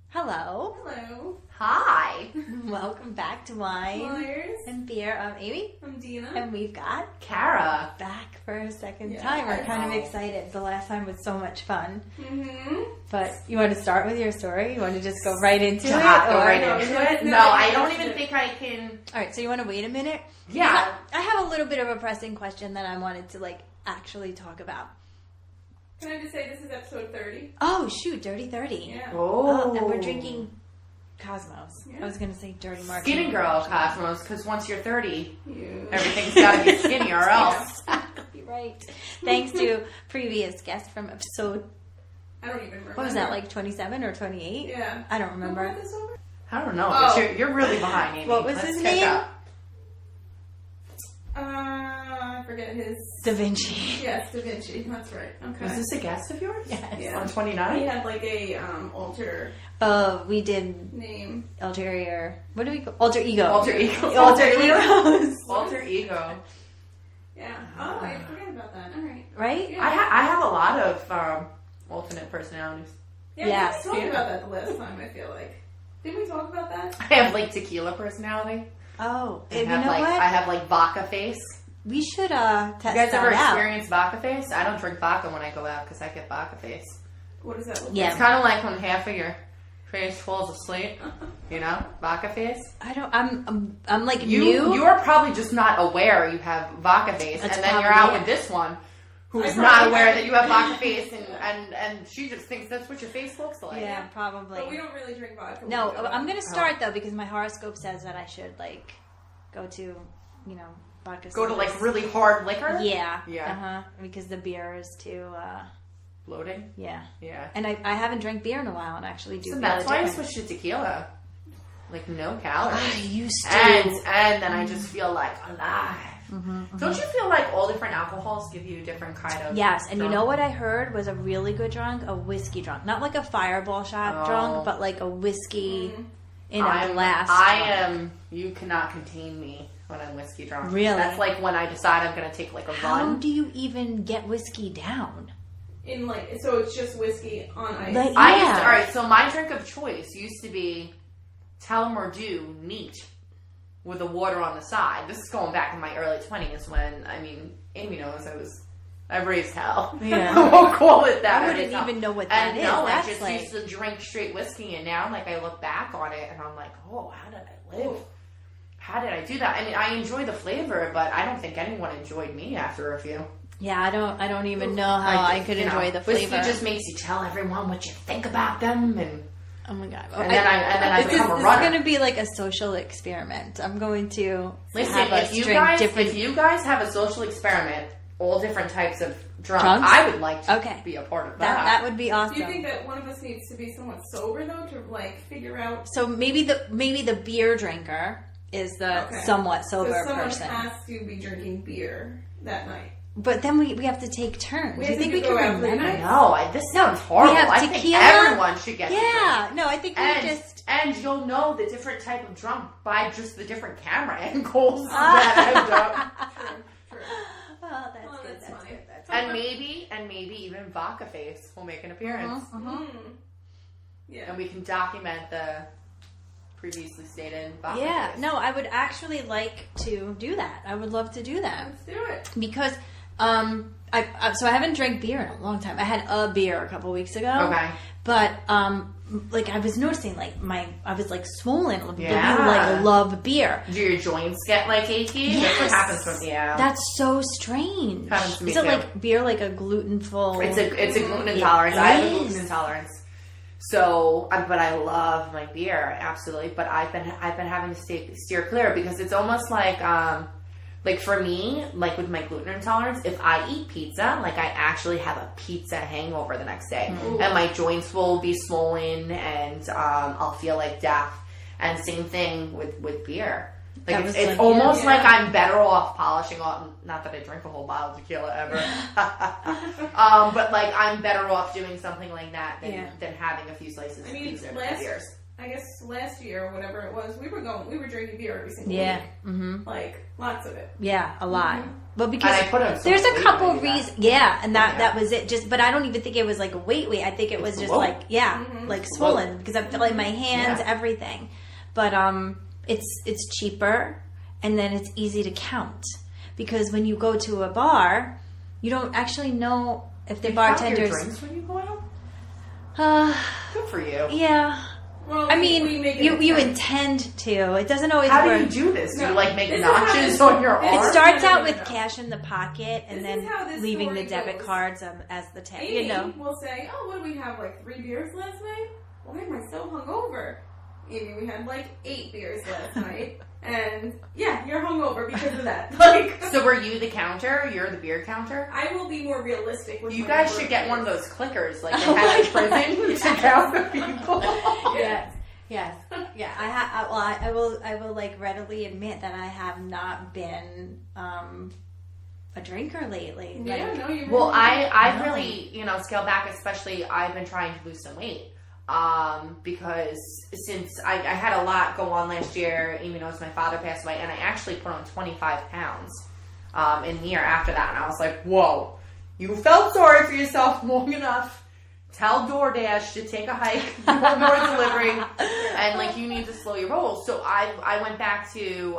Hello. Hello. Hi. Welcome back to Wine Liars. and Beer. I'm Amy. I'm Dina. And we've got Kara. back for a second Yeah, time. We're I kind of know. excited. The last time was so much fun. Mm-hmm. But you want to start with your story? You want to just go right into it? Go right No, into no, it? no, No, no, I no, don't no. even think I can. All right, so you want to wait a minute? Yeah. I have a little bit of a pressing question that I wanted to actually talk about. Can I just say this is episode 30? Oh, shoot, Dirty 30. Yeah. Oh. And we're drinking Cosmos. Yeah. I was going to say Dirty Martini. Skinny girl Cosmos, because once you're 30, You. everything's got to be skinny or else. You're right. Thanks to previous guest from episode, I don't even remember. what was that, like 27 or 28? Yeah. I don't Who remember. brought this over? I don't know, Oh. but you're really behind, Amy. What was Let's his catch name? up. I forget his... Da Vinci. Yes, Da Vinci. That's right. Okay. Was this a guest of yours? Yes. Yeah. On He 29? had like a alter We did name. ulterior. What do we call alter ego? Alter ego. Alter egos. Alter ego. Yeah. Oh, I forgot about that. All right. Right? Yeah. I have a lot of alternate personalities. Yeah, Yes. we talked about that the last time, I feel like. Didn't we talk about that? I have like tequila personality. Oh, I you have know like what? I have like vodka face. We should test You guys that ever out. experienced vodka face? I don't drink vodka when I go out because I get vodka face. What does that look Yeah. It's kind of like when half of your face falls asleep, you know, vodka face. I don't. I'm like You new. you're probably just not aware you have vodka face, That's and then you're probably out it. with this one who's I not probably aware have- that you have vodka face, and she just thinks that's what your face looks like. Yeah, probably. But we don't really drink vodka. when No, we go out. I'm gonna start though because my horoscope says that I should go to vodka. Go to stores. really hard liquor. Yeah. Yeah. Because the beer is too. Bloating. Yeah. Yeah. And I haven't drank beer in a while and actually do. So feel that's a why I difference. switched to tequila. Like no calories. I used to. And then I just feel like alive. Mm-hmm. Don't you feel like all different alcohols give you a different kind of Yes, and drunk? you know what I heard was a really good drunk? A whiskey drunk. Not like a fireball shot Oh. drunk, but like a whiskey in a I glass. am. You cannot contain me when I'm whiskey drunk. Really? That's like when I decide I'm going to take like a How run. do you even get whiskey down? So it's just whiskey on ice. Like- All Yeah. right. So my drink of choice used to be Tell 'em or Do neat with the water on the side. This is going back in my early 20s when Amy knows I've raised hell. Yeah. I won't call it that. I raised wouldn't hell. even know what that And is. no, I That's just like used to drink straight whiskey, and now, I look back on it, and I'm like, oh, how did I live? How did I do that? I mean, I enjoy the flavor, but I don't think anyone enjoyed me after a few. yeah. I don't even know how I could enjoy the Whiskey flavor. just makes you tell everyone what you think about them, and Oh my god! and then I This become a is runner. going to be like a social experiment. I'm going to Listen, have us if you drink guys different. if you guys have a social experiment, all different types of drunk, Drunks? I would like to Okay. be a part of that would be awesome. Do you think that one of us needs to be somewhat sober though to figure out? So maybe the beer drinker is the Okay. somewhat So sober someone person. has to be drinking beer that night. But then we have to take turns. We Do you have think to we can go out three remember? nights? No, this sounds horrible. have I think tequila? everyone should get to drink. Yeah. No, I think we just. And you'll know the different type of drunk by just the different camera angles Ah. that end up. True. Oh, that's Well, good. that's That's fine. good. That's And maybe even Vodka Face will make an appearance. Uh-huh. Yeah. And we can document the previously stated Vodka Yeah. Face. No, I would actually like to do that. I would love to do that Let's do it. because so I haven't drank beer in a long time. I had a beer a couple weeks ago. Okay. But I was noticing I was swollen. Yeah. People love beer. Do your joints get achy? That's what Yes. happens from That's so strange. Happens to me Is it too. like beer like a glutenful? It's a gluten It intolerance. I have a is. gluten intolerance. So, but I love my beer, absolutely. But I've been having to steer clear because it's almost like for me, with my gluten intolerance, if I eat pizza, I actually have a pizza hangover the next day, and my joints will be swollen, and I'll feel like death. And same thing with beer. That was It's like- almost yeah. like I'm better off polishing off. Not that I drink a whole bottle of tequila ever, but I'm better off doing something like that than having a few slices of pizza and beers. I guess last year or whatever it was, we were drinking beer every single Yeah. week. Mm-hmm. Like, lots of it. Yeah, a lot. Mhm. But because And I put on so there's much a weight couple when I of do that. reasons. Yeah, and Yeah. that was it. Just, but I don't even think it was like a weight. I think it was It's just low. like, yeah, Mhm. like swollen because I'm feeling my hands, Yeah. everything. But it's cheaper, and then it's easy to count because when you go to a bar, you don't actually know if the You count your bartenders. drinks when you go out? Uh, Good for you. yeah. Well, I we mean, make it you a 10. intend to. It doesn't always How work. do you do this? Do you No. like make This is how notches this- on your it arm? It starts No, no, out no, with no. cash in the pocket and This is how then this leaving the story debit goes. cards as the tip. Amy You know. will say, "Oh, what did we have? Like 3 beers last night? Why am I so hungover?" Amy, we had like 8 beers last night, and yeah, you're hungover because of that. Like, So were you the counter? You're the beer counter? I will be more realistic with You my guys number should get of one of beers. those clickers like they Oh had in my prison to count the people. Yes. Yes. Yeah. I will like readily admit that I have not been a drinker lately. Yeah, Like, no, you. Well, I No. really, scale back, especially I've been trying to lose some weight. Because since I had a lot go on last year, Amy knows my father passed away, and I actually put on 25 pounds in the year after that. And I was like, whoa, you felt sorry for yourself long enough. Tell DoorDash to take a hike, do more delivering, and like you need to slow your roll. So I went back to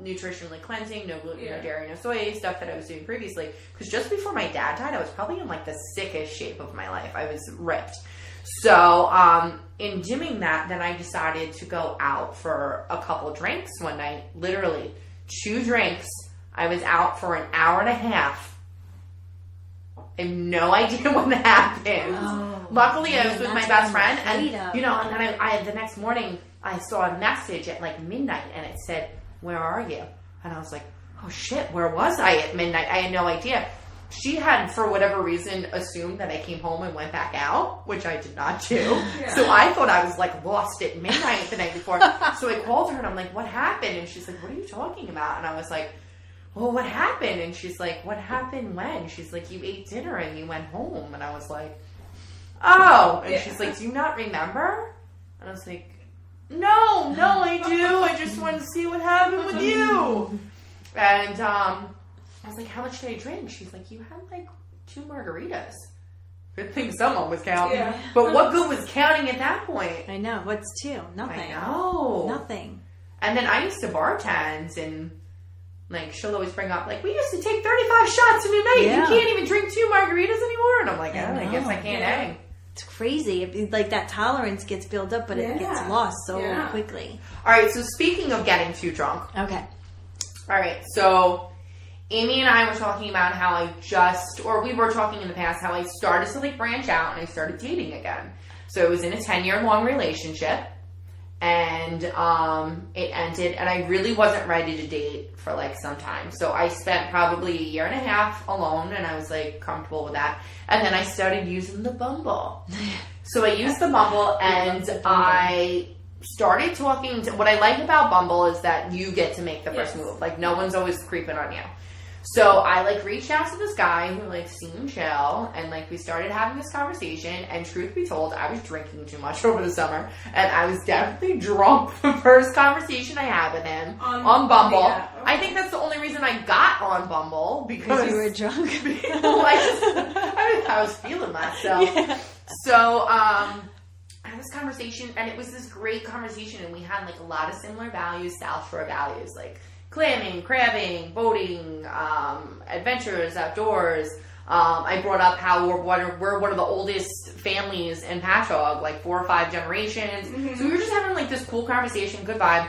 nutritionally cleansing, no gluten, no dairy, no soy, stuff that I was doing previously. Because just before my dad died, I was probably in like the sickest shape of my life. I was ripped. So in doing that, then I decided to go out for a couple drinks one night. Literally 2 drinks. I was out for an hour and a half. I have no idea what happened. Oh, Luckily, I was man, with my that's best what I'm friend, and afraid of. and then I the next morning I saw a message at like midnight, and it said, "Where are you?" And I was like, "Oh shit, where was I at midnight?" I had no idea. She had, for whatever reason, assumed that I came home and went back out, which I did not do. Yeah. So I thought I was like lost at midnight the night before. So I called her and I'm like, "What happened?" And she's like, "What are you talking about?" And I was like, "Well, what happened?" And she's like, "What happened when?" She's like, "You ate dinner and you went home." And I was like, "Oh." And Yeah. she's like, "Do you not remember?" And I was like, No, I do. I just wanted to see what happened with you. And I was like, "How much did I drink?" She's like, "You had like 2 margaritas." Good thing someone was counting. Yeah. But what good was counting at that point? I know. What's 2? Nothing. I know. Nothing. And then I used to bartend, and like she'll always bring up like, "We used to take 35 shots in a night. Yeah. You can't even drink 2 margaritas anymore." And I'm like, I I guess know. I can't Yeah. hang. It's crazy. Like that tolerance gets built up, but it gets Yeah. lost so Yeah. quickly. All right, so speaking of getting too drunk, Okay. all right, so Amy and I were talking about how we were talking in the past, how I started to like branch out and I started dating again. So I was in a 10-year long relationship, and it ended, and I really wasn't ready to date for like some time. So I spent probably a year and a half alone, and I was like comfortable with that. And then I started using the Bumble. So I used the Bumble, and I started talking to, what I like about Bumble is that you get to make the first Yes. move. Like no one's always creeping on you. So I like reached out to this guy who like seemed chill, and like we started having this conversation, and truth be told, I was drinking too much over the summer, and I was definitely drunk the first conversation I had with him on Bumble. Yeah, okay. I think that's the only reason I got on Bumble, because You were drunk. I was feeling myself. Yeah. So, I had this conversation, and it was this great conversation, and we had like a lot of similar values, South Shore values, like clamming, crabbing, boating, adventures, outdoors. I brought up how we're one of the oldest families in Patchogue, like 4 or 5 generations. Mm-hmm. So we were just having like this cool conversation, good vibe.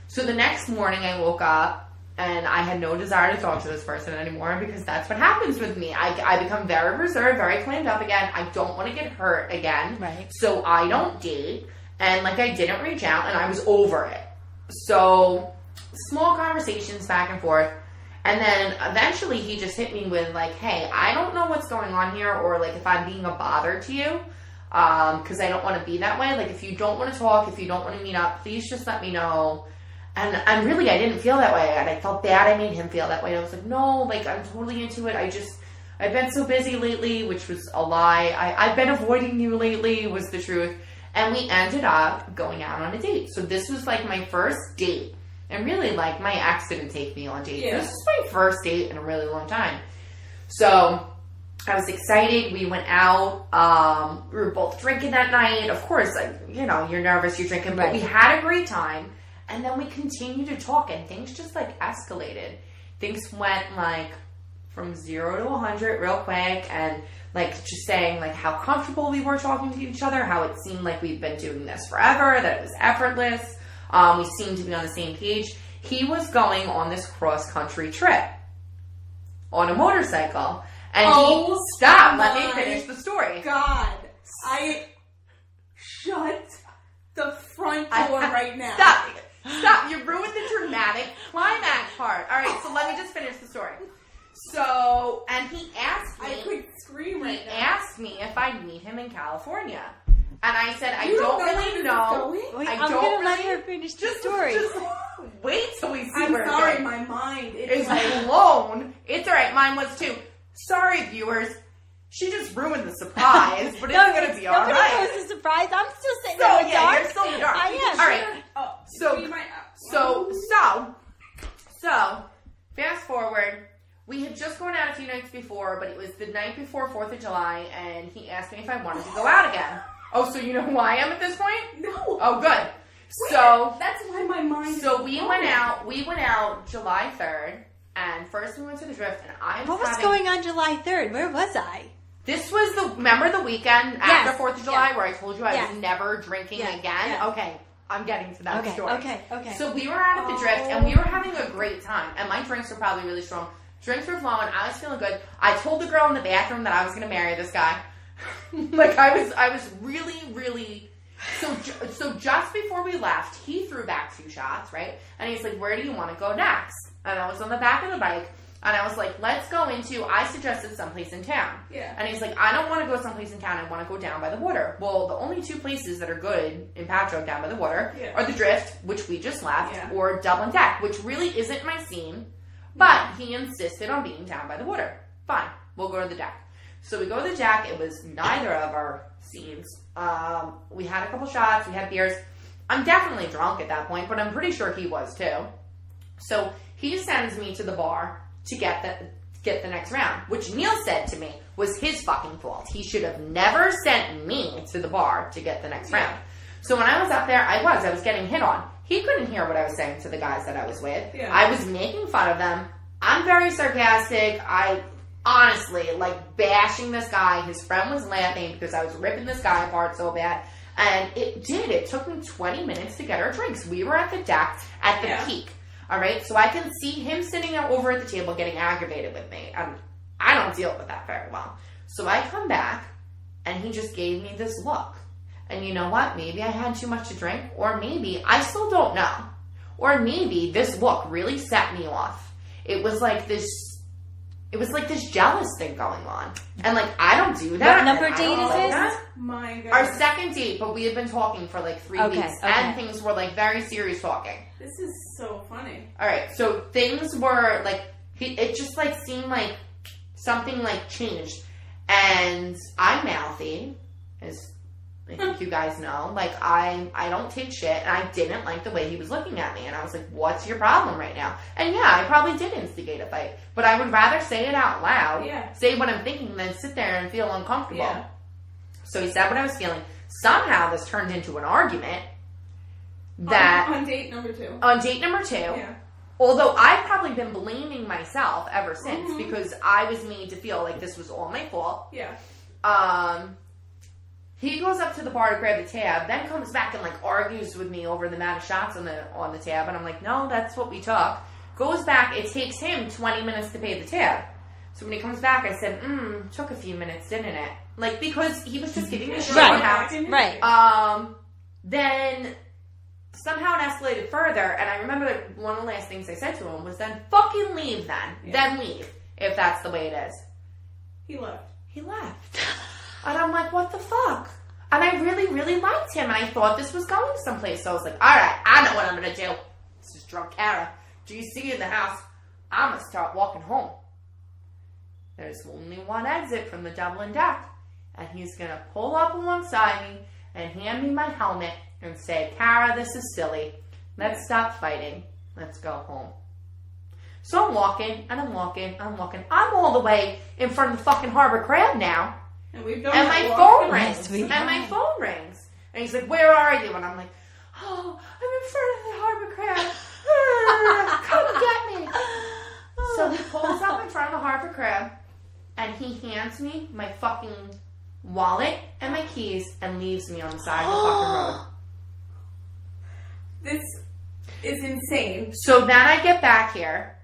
So the next morning I woke up, and I had no desire to talk to this person anymore, because that's what happens with me. I become very reserved, very clammed up again. I don't want to get hurt again. Right. So I don't date. And like I didn't reach out, and I was over it. So small conversations back and forth. And then eventually he just hit me with like, "Hey, I don't know what's going on here, or like if I'm being a bother to you, because I don't want to be that way. Like if you don't want to talk, if you don't want to meet up, please just let me know." And really, I didn't feel that way, and I felt bad I made him feel that way. I was like, "No, like I'm totally into it. I've been so busy lately," which was a lie. I've been avoiding you lately was the truth. And we ended up going out on a date. So this was like my first date. And really, like, my ex didn't take me on dates. Yeah. This was my first date in a really long time. So I was excited. We went out. We were both drinking that night. Of course, like, you know, you're nervous, you're drinking. But we had a great time. And then we continued to talk. And things just, like, escalated. Things went, like, from 0 to 100 real quick. And, like, just saying, like, how comfortable we were talking to each other. How it seemed like we've been doing this forever. That it was effortless. We seemed to be on the same page. He was going on this cross-country trip on a motorcycle. And he... Stop! Let me finish the story. God. Shut the front door right now. Stop. You ruined the dramatic climax part. All right, so let me just finish the story. So, and he asked me... I could scream right now. He asked me if I'd meet him in California. And I said, I don't really know. Wait, I I'm don't going to let really... her finish the story. Just wait till we see I'm where sorry, it goes. my mind It's blown. It's alright, mine was too. Sorry, viewers. She just ruined the surprise, but it's going to be alright. Nobody knows the surprise. I'm still sitting So, in the yeah, dark. you're still in the dark. I am. Alright. So, fast forward. We had just gone out a few nights before, but it was the night before 4th of July, and he asked me if I wanted to go out again. Oh, so you know who I am at this point? No. Oh, good. So that's why my mind. So we went out. We went out July 3rd, and first we went to the Drift, and What was going on July 3rd? Where was I? This was remember the weekend after 4th of July where I told you I was never drinking again? Yeah. Okay, I'm getting to that story. Okay. So we were out at the Drift, and we were having a great time, and my drinks were probably really strong. Drinks were flowing. I was feeling good. I told the girl in the bathroom that I was going to marry this guy. Like I was really. So just before we left, he threw back 2 shots, right? And he's like, "Where do you want to go next?" And I was on the back of the bike, and I was like, "Let's go into." I suggested someplace in town. Yeah. And he's like, "I don't want to go someplace in town. I want to go down by the water." Well, the only 2 places that are good in Patchogue down by the water are the Drift, which we just left, or Dublin Deck, which really isn't my scene. But he insisted on being down by the water. Fine, we'll go to the deck. So we go to the deck. It was neither of our scenes. We had a couple shots. We had beers. I'm definitely drunk at that point, but I'm pretty sure he was too. So he sends me to the bar to get the next round, which Neil said to me was his fucking fault. He should have never sent me to the bar to get the next round. So when I was up there, I was getting hit on. He couldn't hear what I was saying to the guys that I was with. Yeah. I was making fun of them. I'm very sarcastic. I honestly, like, bashing this guy. His friend was laughing because I was ripping this guy apart so bad. And it did. It took me 20 minutes to get our drinks. We were at the deck at the peak. All right? So I can see him sitting over at the table getting aggravated with me. And I don't deal with that very well. So I come back, and he just gave me this look. And you know what? Maybe I had too much to drink, or maybe, I still don't know. Or maybe this look really set me off. It was like this jealous thing going on. And like, I don't do that. What number date is this? My God. Our second date, but we had been talking for like 3 weeks. And things were like very serious talking. This is so funny. Alright, so things were like, it just like seemed like something like changed. And I'm mouthy, as I think you guys know. Like, I don't take shit, and I didn't like the way he was looking at me. And I was like, what's your problem right now? And yeah, I probably did instigate a fight. But I would rather say it out loud, say what I'm thinking, than sit there and feel uncomfortable. Yeah. So he said what I was feeling. Somehow this turned into an argument. That on date number 2. On date number 2. Yeah. Although I've probably been blaming myself ever since, because I was made to feel like this was all my fault. Yeah. He goes up to the bar to grab the tab, then comes back and like argues with me over the amount of shots on the tab, and I'm like, no, that's what we took. Goes back, it takes him 20 minutes to pay the tab. So when he comes back, I said, took a few minutes, didn't it? Like, because he was just giving me shit. Right. Then somehow it escalated further, and I remember that one of the last things I said to him was, then fucking leave then. Then leave, if that's the way it is. He left. And I'm like, what the fuck? And I really, really liked him, and I thought this was going someplace. So I was like, alright, I know what I'm going to do. This is drunk Kara. Do you see in the house? I'm going to start walking home. There's only one exit from the Dublin Deck. And he's going to pull up alongside me, and hand me my helmet and say, Kara, this is silly. Let's stop fighting. Let's go home. So I'm walking, and I'm walking, and I'm walking. I'm all the way in front of the fucking Harbor Crab now. And we've done and that my walk. phone rings. Yes, we and have. my phone rings. And he's like, where are you? And I'm like, oh, I'm in front of the Harbor Crab. Come get me. So he pulls up in front of the Harbor Crab, and he hands me my fucking wallet and my keys and leaves me on the side of the fucking road. This is insane. So then I get back here.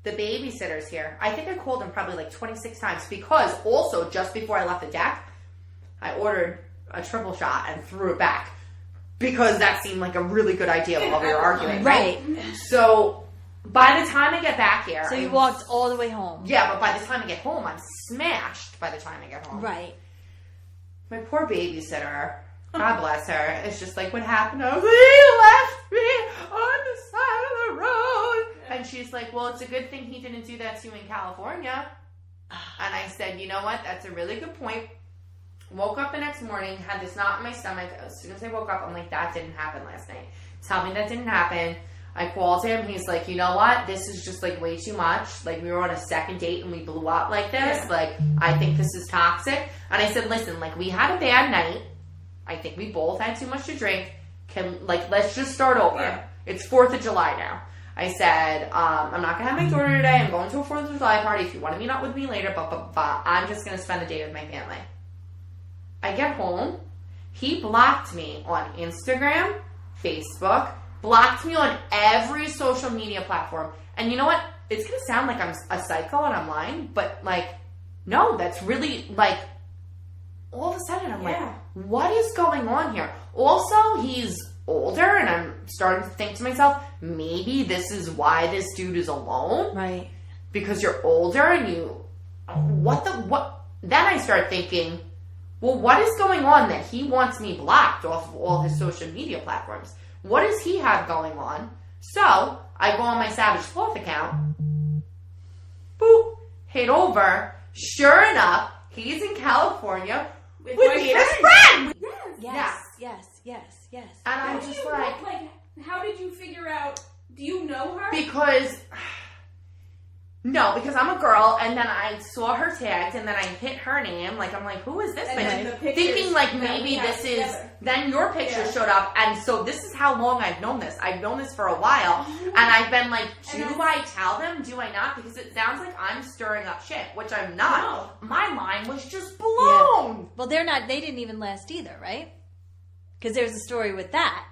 The babysitter's here. I think I called him probably like 26 times because also just before I left the deck, I ordered a triple shot and threw it back because that seemed like a really good idea while we were arguing. Right. So by the time I get back here... So you walked all the way home. Yeah, but by the time I get home, I'm smashed by the time I get home. Right. My poor babysitter, God bless her, is just like, what happened? I was like, he left me on the side of the road. And she's like, well, it's a good thing he didn't do that to you in California. And I said, you know what? That's a really good point. Woke up the next morning, had this knot in my stomach. As soon as I woke up, I'm like, that didn't happen last night. Tell me that didn't happen. I called him. He's like, you know what? This is just like way too much. Like we were on a second date and we blew up like this. Yeah. Like I think this is toxic. And I said, listen, like we had a bad night. I think we both had too much to drink. Let's just start over. Yeah. It's 4th of July now. I said, I'm not going to have my daughter today. I'm going to a 4th of July party. If you want to meet up with me later, but I'm just going to spend the day with my family. I get home. He blocked me on Instagram, Facebook, blocked me on every social media platform. And you know what? It's going to sound like I'm a psycho and I'm lying, but like, no, that's really like, all of a sudden I'm like, what is going on here? Also, he's older and I'm starting to think to myself, maybe this is why this dude is alone. Right. Because you're older and then I start thinking, well, what is going on that he wants me blocked off of all his social media platforms? What does he have going on? So I go on my Savage Sloth account, boop, hit over. Sure enough, he's in California with me and his friend. Yes. And I'm How just do you like, know, how did you figure out? Do you know her? because I'm a girl, and then I saw her tagged, and then I hit her name. Like, I'm like, who is this And bitch? then the pictures Thinking, like, that maybe we have this is... together. Then your picture showed up, and so this is how long I've known this. I've known this for a while, and I've been like, do I tell them? Do I not? Because it sounds like I'm stirring up shit, which I'm not. No. My mind was just blown. Well, they didn't even last either, right? Because there's a story with that.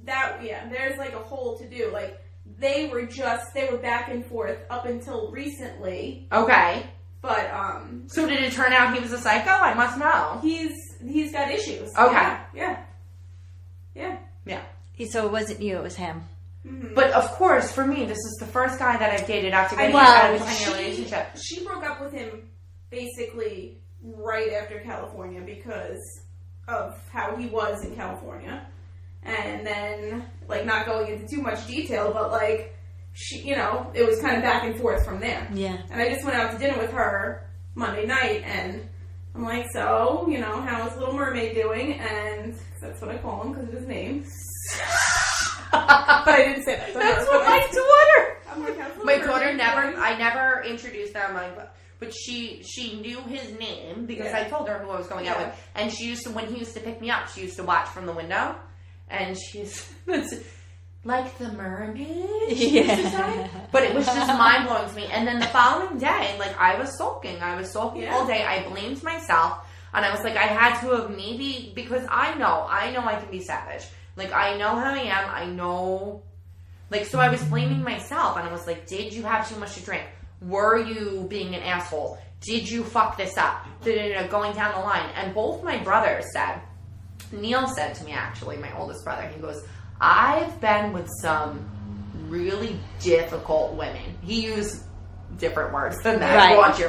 There's like a whole to do. Like, they were back and forth up until recently. Okay. But, So did it turn out he was a psycho? I must know. he's got issues. Okay. Yeah. So it wasn't you, it was him. Mm-hmm. But of course, for me, this is the first guy that I've dated after getting out of a 10-year relationship. She broke up with him basically right after California because of how he was in California. And then, like, not going into too much detail, but, like, she, it was kind of back and forth from there. Yeah. And I just went out to dinner with her Monday night, and I'm like, so, how's Little Mermaid doing? And that's what I call him because of his name. But I didn't say that. That's what my daughter. I'm like, how's Little My Mermaid daughter doing? I never introduced them, but she knew his name because I told her who I was going out with. And she used to, when he used to pick me up, she used to watch from the window. And she's like the mermaid. Yeah. But it was just mind blowing to me. And then the following day, like I was sulking all day. I blamed myself. And I was like, I had to have maybe, because I know I can be savage. Like I know how I am. I know, like, so I was blaming myself. And I was like, did you have too much to drink? Were you being an asshole? Did you fuck this up? Going down the line. And both my brothers said, Neil said to me, actually, my oldest brother, he goes, I've been with some really difficult women. He used different words than that. Right.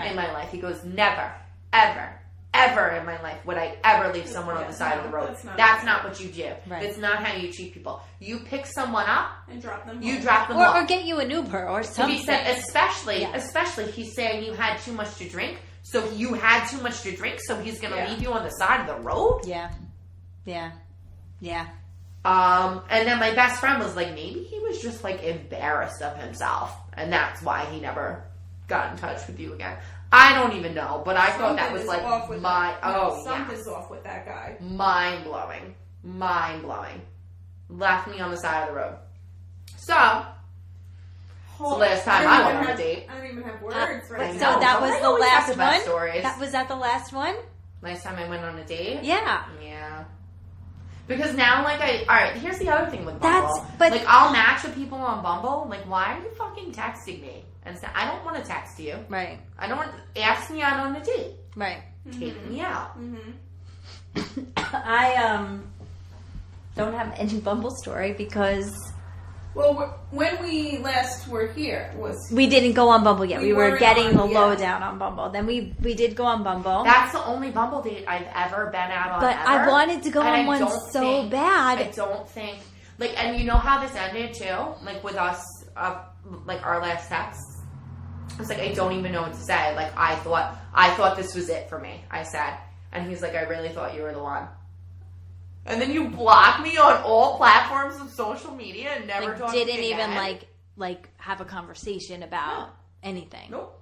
In my life. He goes, never, ever, ever in my life would I ever leave someone on the side of the road. That's not what you do. Right. That's not how you treat people. You pick someone up And drop them you home. drop them off. Or get you an Uber or To something. be said, especially, he's saying you had too much to drink. So you had too much to drink, so he's going to leave you on the side of the road? Yeah. And then my best friend was like, maybe he was just like embarrassed of himself, and that's why he never got in touch with you again. I don't even know, but I thought that was like something's off with that guy. Mind blowing. Left me on the side of the road. So the last time I went on a date. I don't even have words right now. So that was the last one? Stories. Was that the last one? Last time I went on a date? Yeah. Yeah. Because now, like, alright, here's the other thing with Bumble. Like, I'll match with people on Bumble. Like, why are you fucking texting me? And so, I don't want to text you. Right. I don't want to ask me out on a date. Right. Take me out. I, don't have any Bumble story because... Well, when we last were here we didn't go on Bumble yet. We were getting the lowdown on Bumble. Then we did go on Bumble. That's the only Bumble date I've ever been out on. But I wanted to go on one so bad. I don't think like, and you know how this ended too? Like with us, like our last text. I was like, I don't even know what to say. Like I thought this was it for me. I said, and he's like, I really thought you were the one. And then you block me on all platforms of social media and never talk to me again. Didn't even like have a conversation about anything. Nope.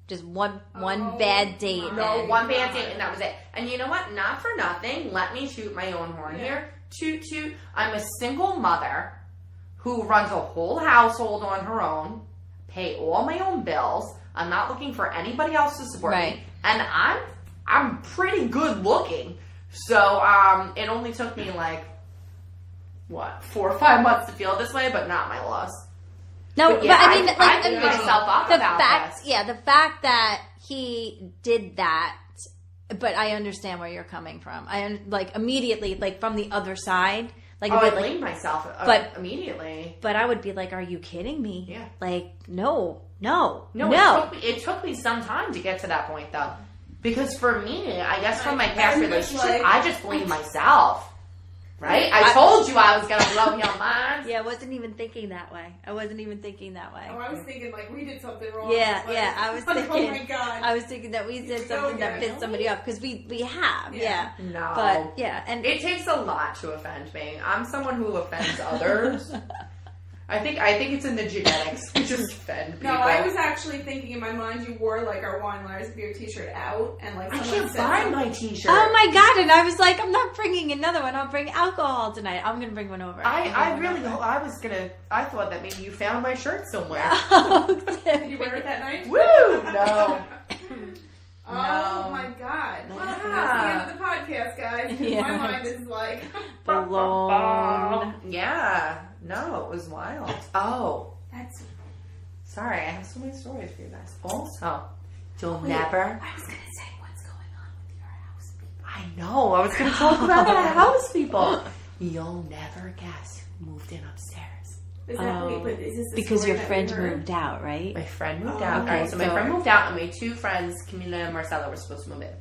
Just one bad date. No, one bad date and that was it. And you know what? Not for nothing. Let me shoot my own horn here. Toot toot. I'm a single mother who runs a whole household on her own, pay all my own bills. I'm not looking for anybody else to support me. And I'm pretty good looking. So, it only took me 4 or 5 months to feel this way, but not my loss. No, but I mean, I beat myself up about this. Yeah, the fact that he did that, but I understand where you're coming from. Immediately, from the other side. I blamed myself immediately. But I would be like, are you kidding me? Yeah. No. It took me some time to get to that point, though. Because for me, I guess from my past relationship, I just blame myself. Right? I told you I was going to blow your mind. Yeah, I wasn't even thinking that way. Oh, I was thinking we did something wrong. Yeah, I was thinking. Oh my God. I was thinking that we did something that pissed somebody off because we have. Yeah. No. But yeah, and it takes a lot to offend me. I'm someone who offends others. I think it's in the genetics. We just offend people. No, I was actually thinking in my mind you wore our Wine Liars Beer t-shirt out and I can't find my t-shirt. Oh my God! And I was like, I'm not bringing another one. I'll bring alcohol tonight. I'm gonna bring one over. I thought that maybe you found my shirt somewhere. Did you wear it that night? Woo! No. Oh my God. Well, that's the end of the podcast, guys. Yeah. My mind is blown. Yeah. No, it was wild. Oh. Sorry, I have so many stories for you guys. Also, you'll never... I was going to say, what's going on with your house people? I know, I was going to talk about the house people. You'll never guess who moved in upstairs. Because your friend moved out, right? My friend moved out. Okay, so my friend moved out, and my 2 friends, Camila and Marcella, were supposed to move in.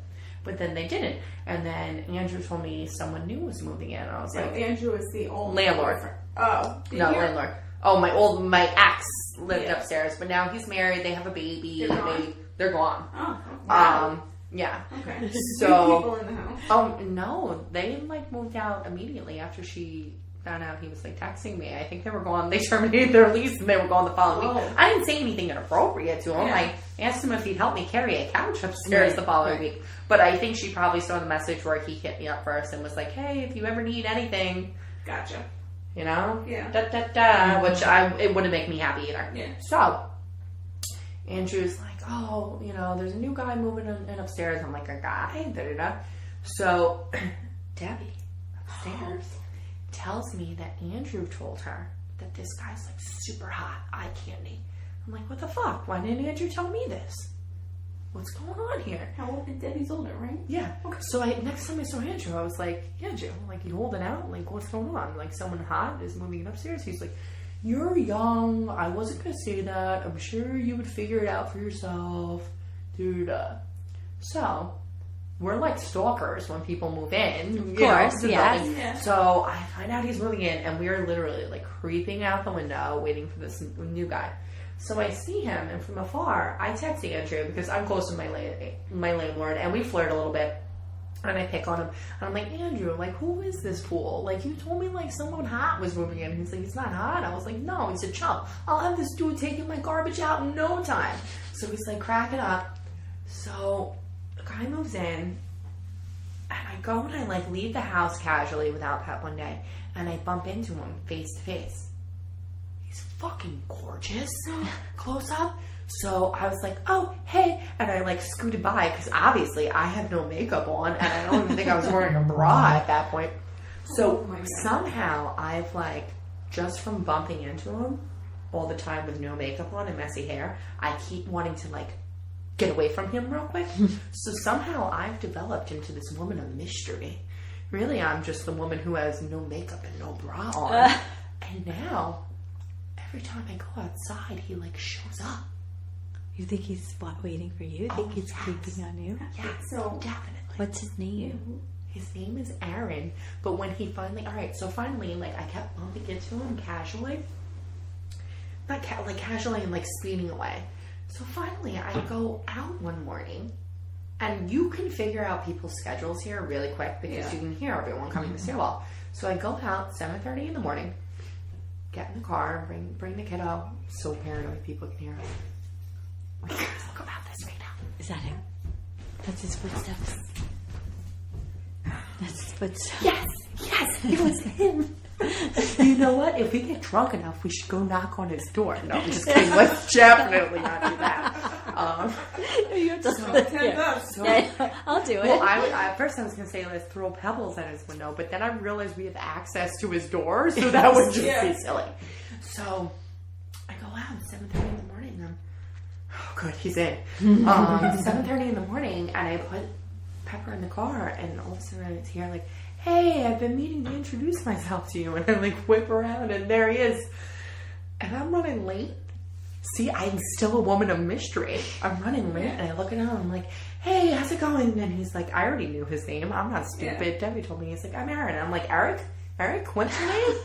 But then they didn't. And then Andrew told me someone new was moving in. And I was like... Andrew is the only... Landlord. Oh. Landlord. Oh, my ex lived upstairs, but now he's married. They have a baby. They're gone. Oh. Wow. Yeah. Okay. So... people in the house? Oh, no. They, moved out immediately after she... found out he was texting me. I think they were gone. They terminated their lease and they were gone the following week. I didn't say anything inappropriate to him. I asked him if he'd help me carry a couch upstairs the following week. But I think she probably saw the message where he hit me up first and was like, "Hey, if you ever need anything." Gotcha. You know? Yeah. Which it wouldn't make me happy either. Yeah. So Andrew's like, "Oh, there's a new guy moving in upstairs." I'm like, "A guy?" Da-da-da. So Debbie upstairs tells me that Andrew told her that this guy's super hot, eye candy. I'm like, what the fuck? Why didn't Andrew tell me this? What's going on here? How old is Debbie's older, right? Yeah. Okay. So next time I saw Andrew, I was like, Andrew, you holding out? What's going on? Someone hot is moving in upstairs? He's like, you're young. I wasn't going to say that. I'm sure you would figure it out for yourself. Dude. So... we're stalkers when people move in. Of course, yeah. So I find out he's moving in, and we are literally creeping out the window, waiting for this new guy. So I see him, and from afar, I text Andrew because I'm close to my landlord, and we flirt a little bit. And I pick on him, and I'm like, Andrew, like, who is this fool? Like, you told me, like, someone hot was moving in. He's like, he's not hot. I was like, no, he's a chump. I'll have this dude taking my garbage out in no time. So he's like, cracking up. So the guy moves in, and I go and I, like, leave the house casually without Pep one day, and I bump into him face to face. He's fucking gorgeous. Close up. So I was like, oh, hey. And I like scooted by because obviously I had no makeup on and I don't even think I was wearing a bra at that point. So somehow I've like, just from bumping into him all the time with no makeup on and messy hair, I keep wanting to like get away from him real quick. So somehow I've developed into this woman of mystery. Really, I'm just the woman who has no makeup and no bra on. And now, every time I go outside, he like shows up. You think he's waiting for you? You think he's creeping on you? Yeah, so definitely. What's his name? His name is Aaron. But when he finally, finally, like, I kept bumping into him casually. Not casually and, like, speeding away. So finally, I go out one morning, and you can figure out people's schedules here really quick because you can hear everyone coming to the stairwell. So I go out 7:30 in the morning, get in the car, bring the kiddo. So paranoid people can hear us. Wait, talk about this right now. Is that him? That's his footsteps. That's his footsteps. Yes, it was him. You know what? If we get drunk enough, we should go knock on his door. No, I'm just kidding. Let's definitely not do that. You have to I'll do it. Well, at first I was going to say let's throw pebbles at his window, but then I realized we have access to his door, so that would just be silly. So I go out at 7:30 in the morning. Oh, good, he's in. 7:30 in the morning, and I put Pepper in the car, and all of a sudden it's here like, hey, I've been meaning to introduce myself to you. And I like whip around, and there he is. And I'm running late. See, I'm still a woman of mystery. I'm running late, and I look at him, and I'm like, hey, how's it going? And he's like, I already knew his name. I'm not stupid. Yeah. Debbie told me. He's like, I'm Aaron. And I'm like, Eric, what's your name?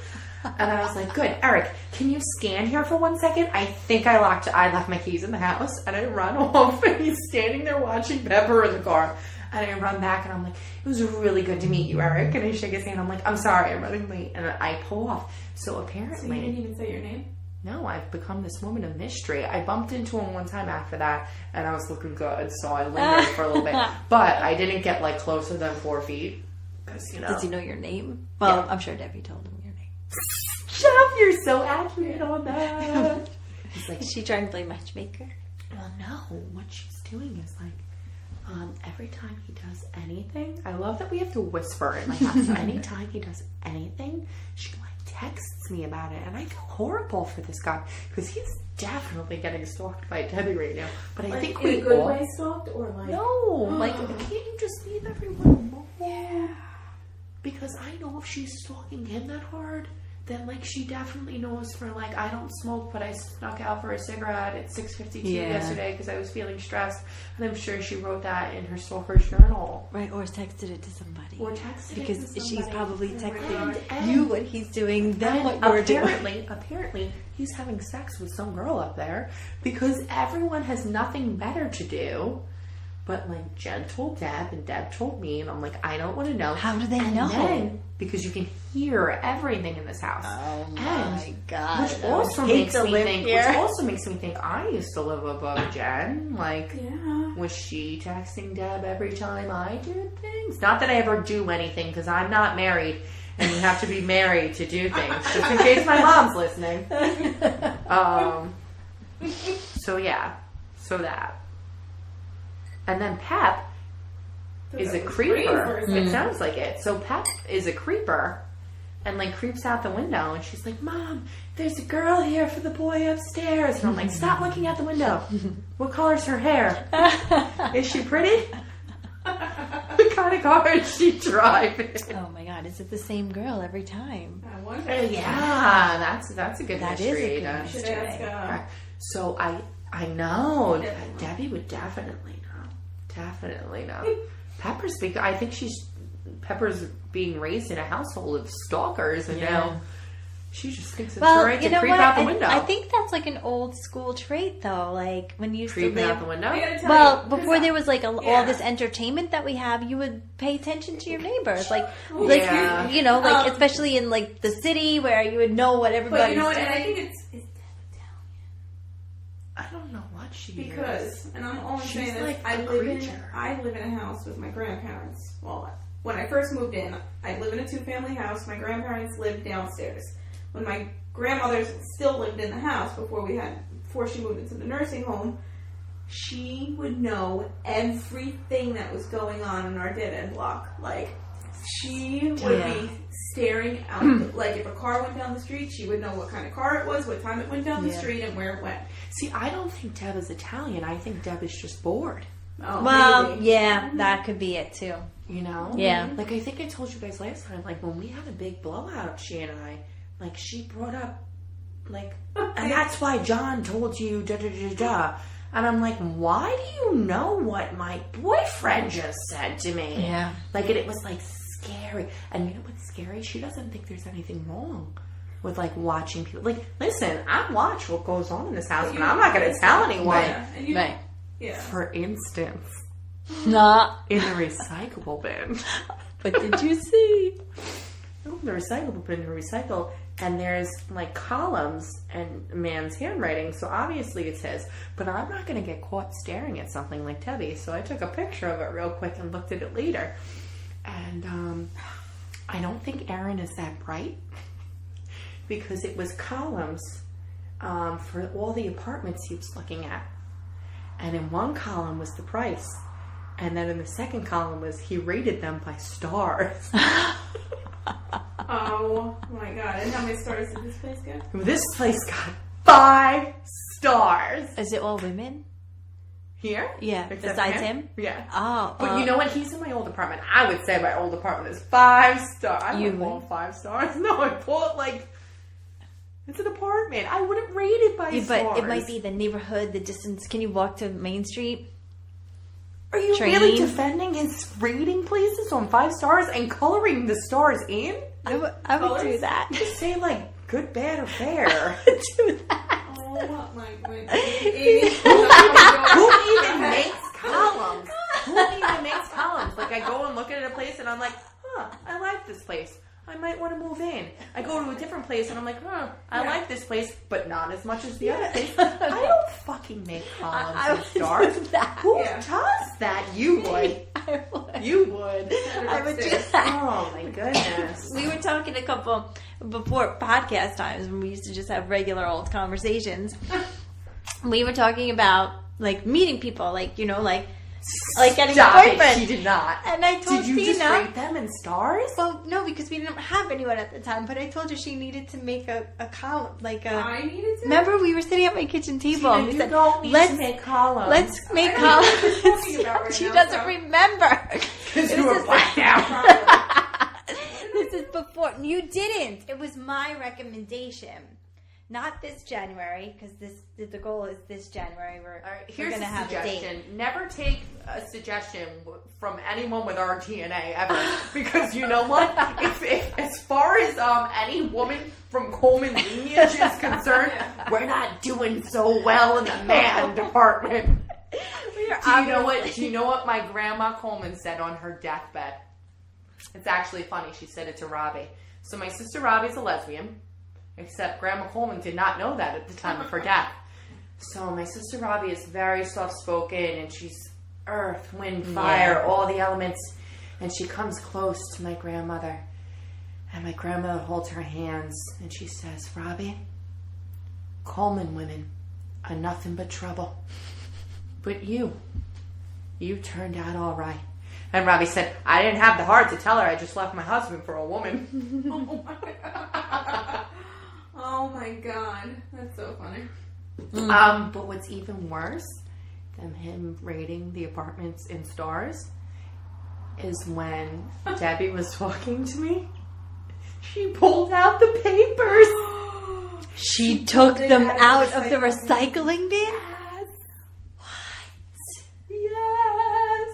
And I was like, good, Eric, can you stand here for 1 second? I think I left my keys in the house, and I run off, and he's standing there watching Pepper in the car. And I run back, and I'm like, it was really good to meet you, Eric. And I shake his hand. I'm like, I'm sorry, I'm running late. And I pull off. So apparently... So you didn't even say your name? No, I've become this woman of mystery. I bumped into him one time after that, and I was looking good, so I lingered for a little bit. But I didn't get, like, closer than 4 feet. Because, you know... Does he know your name? Well, yeah. I'm sure Debbie told him your name. Shut up, you're so accurate on that. He's like, is she trying to play matchmaker? Well, no. What she's doing is, like... every time he does anything, I love that we have to whisper in my house. Anytime he does anything, she like texts me about it, and I feel horrible for this guy because he's definitely getting stalked by Debbie right now. But like, I think in a good way stalked, or like like can't you just leave everyone alone? Yeah. Because I know if she's stalking him that hard, then like she definitely knows for like I don't smoke, but I snuck out for a cigarette at 6:52 yesterday because I was feeling stressed, and I'm sure she wrote that in her stalker's journal. Right, or texted it to somebody. Or texted because it to somebody. She's probably texting you what he's doing, then what you're doing. Apparently, he's having sex with some girl up there because everyone has nothing better to do. But like Jen told Deb, and Deb told me, and I'm like, I don't want to know. How do they know? Then, because you can hear everything in this house. Oh my god! Which also makes me think I used to live above Jen. Like, was she texting Deb every time I did things? Not that I ever do anything, because I'm not married, and you have to be married to do things. Just in case my mom's listening. So yeah, so that. And then Pep is a creeper. It sounds like it. So Pep is a creeper and like creeps out the window, and she's like, Mom, there's a girl here for the boy upstairs. And I'm like, stop looking out the window. What color's her hair? Is she pretty? What kind of car is she driving? Oh my god, is it the same girl every time? I wonder. Yeah, that's a good that mystery. That is a good mystery. So I know Debbie would definitely know. Definitely not. Pepper's being raised in a household of stalkers, and now She just thinks it's Well, right you to know creep what? out the window. I think that's like an old school trait, though. Like when you used Creeping to live out the window? I gotta tell Well, you, before 'cause there was like all yeah. this entertainment that we have, you would pay attention to your neighbors, like Yeah. you know, like especially in like the city where you would know what But everybody's you know what? doing. And I think it's I don't know what she because, is. and I'm only She's saying this. like I a live creature. in a house with my grandparents. Well, when I first moved in, I live in a 2-family house. My grandparents lived downstairs. When my grandmother still lived in the house before she moved into the nursing home, she would know everything that was going on in our dead end block. Like, she would be staring out. Like, if a car went down the street, she would know what kind of car it was, what time it went down the street, and where it went. See, I don't think Deb is Italian. I think Deb is just bored. Oh, Well, maybe. yeah, that could be it too. You know? Yeah. Like, I think I told you guys last time, like, when we had a big blowout, she and I, like, she brought up, like, and that's why John told you, da-da-da-da. And I'm like, why do you know what my boyfriend just said to me? Yeah. Like, it was, like, scary. And you know what's scary? She doesn't think there's anything wrong with, like, watching people. Like, listen, I watch what goes on in this house, but I'm not going to tell anyone. Yeah. And you, Right. yeah. For instance, Nah. in the recyclable bin. What did you see? The recyclable bin to recycle, and there's like columns and a man's handwriting, so obviously it's his. But I'm not going to get caught staring at something like Debbie, so I took a picture of it real quick and looked at it later. And I don't think Erin is that bright because it was columns for all the apartments he was looking at. And in one column was the price. And then in the second column was he rated them by stars. Oh my god! And how many stars did this place get? This place got 5 stars. Is it all women? Here? Yeah, Except besides him? Yeah. Oh, But you know what? He's in my old apartment. I would say my old apartment is 5 stars. I You wouldn't call would? it 5 stars. No, I call it like, it's an apartment. I wouldn't rate it by stars. But it might be the neighborhood, the distance. Can you walk to Main Street? Are you train. really defending his rating places on 5 stars and coloring the stars in? I would do that. Just say like good, bad, or fair. Do that. Oh my goodness! Who even makes columns? Who even makes columns? Like I go and look at a place and I'm like, I like this place. I might want to move in. I go to a different place and I'm like, I like this place, but not as much as the other place. I don't fucking make columns I and would stars. do that. Who Yeah. does that? You would. I would. You would. I would do that. Oh my goodness. We were talking a couple before podcast times when we used to just have regular old conversations. We were talking about like meeting people, like you know, like getting Stop a it. boyfriend. She did not. And I told Did you Tina, just rate them in stars? well, no, because we didn't have anyone at the time. But I told her she needed to make a count, like a. I needed to. Remember, we were sitting at my kitchen table. Tina, and we you said, don't need let's to make columns. let's make I don't know what you're columns. talking about right She now, doesn't so- remember. Because you were blacked out. This is before you didn't. It was my recommendation, not this January, because the goal is this January. We're All right, we're here's gonna a have a date. suggestion. Never take a suggestion from anyone with our DNA ever. Because you know what? If as far as any woman from Coleman lineage is concerned, we're not doing so well in the man department. Do you know what my grandma Coleman said on her deathbed? It's actually funny. She said it to Robbie. So my sister Robbie's a lesbian, except Grandma Coleman did not know that at the time of her death. So my sister Robbie is very soft-spoken, and she's earth, wind, fire, all the elements. And she comes close to my grandmother, and my grandmother holds her hands, and she says, Robbie, Coleman women are nothing but trouble. But you turned out all right. And Robbie said, I didn't have the heart to tell her I just left my husband for a woman. Oh my god, that's so funny. But what's even worse than him rating the apartments in stars is when Debbie was talking to me, she pulled out the papers. She took it them out out of the of the recycling bin. Yes. Yes.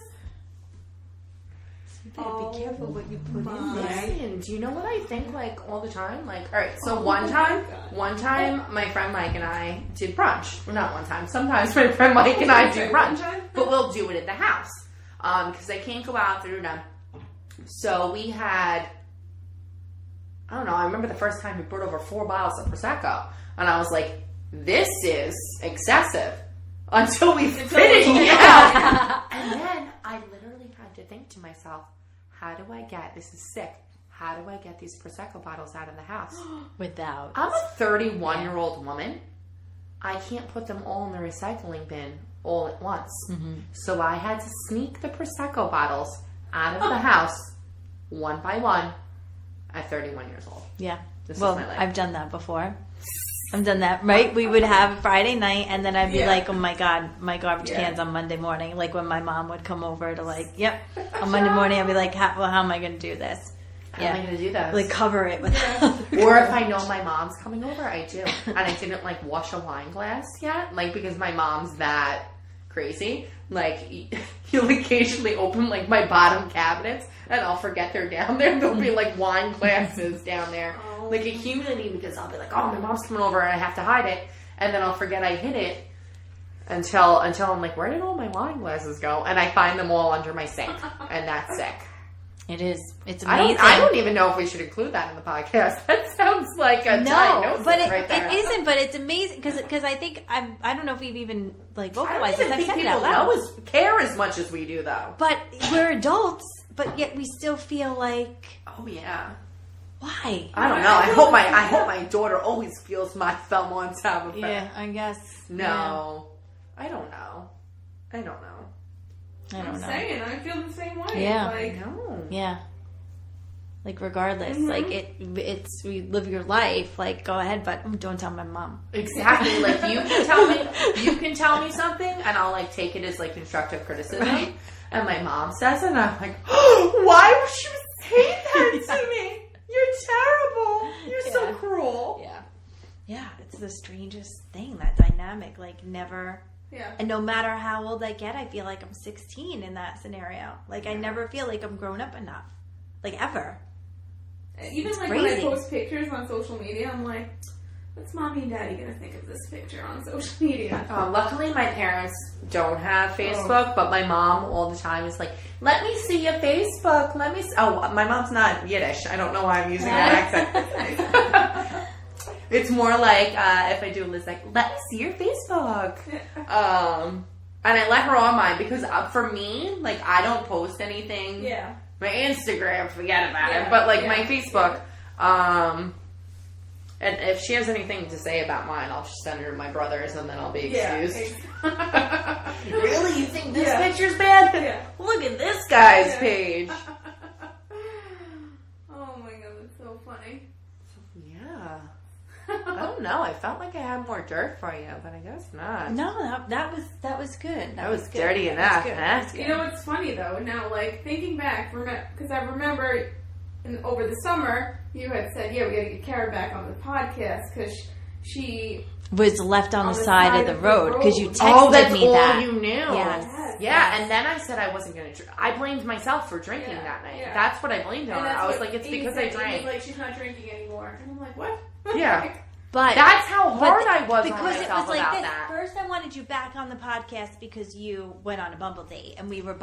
Be careful what you put in there. Listen, do you know what I think like all the time? Like, all right, so one time, my friend Mike and I did brunch. Well, not one time. Sometimes my friend Mike and I do brunch, but we'll do it at the house because I can't go out through them. So we had, I don't know. I remember the first time we brought over 4 bottles of prosecco, and I was like, "This is excessive." Until we finished it out, and then I literally had to think to myself, how do I get, this is sick, how do I get these Prosecco bottles out of the house? Without. I'm a 31-year-old woman. I can't put them all in the recycling bin all at once. Mm-hmm. So I had to sneak the Prosecco bottles out of the house one by one at 31 years old. Yeah. This is my life. I've done that before. I've done that, right? We would have Friday night, and then I'd be like, oh my God, my garbage can's on Monday morning. Like when my mom would come over to on Monday morning, I'd be like, how am I going to do this? How am I going to do this? Like cover it with Or if I know my mom's coming over, I do. And I didn't like wash a wine glass yet, like because my mom's that crazy. Like you'll occasionally open like my bottom cabinets and I'll forget they're down there. There'll be like wine glasses down there. Like accumulating because I'll be like, oh, my mom's coming over and I have to hide it. And then I'll forget I hid it until I'm like, where did all my wine glasses go? And I find them all under my sink. And that's sick. It is. It's amazing. I don't even know if we should include that in the podcast. That sounds like a diagnosis but right there. It isn't. But it's amazing because I think I don't know if we've even like vocalized this. I don't even think people care as much as we do, though. But we're adults, but yet we still feel like, oh yeah. Why? I don't know. I hope my daughter always feels my thumb on top of her. Yeah, I guess. No, yeah. I don't know. I'm saying, I feel the same way. Yeah. Like, no. Yeah. Like regardless, like it's we live your life. Like go ahead, but don't tell my mom. Exactly. Like you can tell me something, and I'll like take it as like constructive criticism. Right. And my mom says it, and I'm like, oh, why would you say that to me? You're terrible. You're so cruel. Yeah. Yeah, it's the strangest thing, that dynamic. Like, never. Yeah. And no matter how old I get, I feel like I'm 16 in that scenario. Like, I never feel like I'm grown up enough. Like, ever. Even like when I post pictures on social media, I'm like, what's mommy and daddy going to think of this picture on social media? Luckily, my parents don't have Facebook, but my mom all the time is like, let me see your Facebook. Let me see. Oh, my mom's not Yiddish. I don't know why I'm using that accent. It's more like, if I do Liz, like, let me see your Facebook. And I let her on mine because for me, like, I don't post anything. Yeah. My Instagram, forget about it. But, like, my Facebook, and if she has anything to say about mine, I'll just send her to my brother's and then I'll be excused. Really? You think this picture's bad? Yeah. Look at this guy's page. Oh my god, that's so funny. Yeah. I don't know. I felt like I had more dirt for you, but I guess not. No, that was good. That was dirty enough. That's good. You know what's funny though? Now, like thinking back, because I remember over the summer you had said, "Yeah, we got to get Kara back on the podcast because she was left on the side of the road because you texted me that. Oh, you knew. Yes. Yeah, and then I said I wasn't going to drink. I blamed myself for drinking that night. Yeah. That's what I blamed on. I was like, it's because I drank. Like, she's not drinking anymore. And I'm like, what? Yeah. But that's how hard I was on because myself it was like about this. that. First, I wanted you back on the podcast because you went on a Bumble date, and we were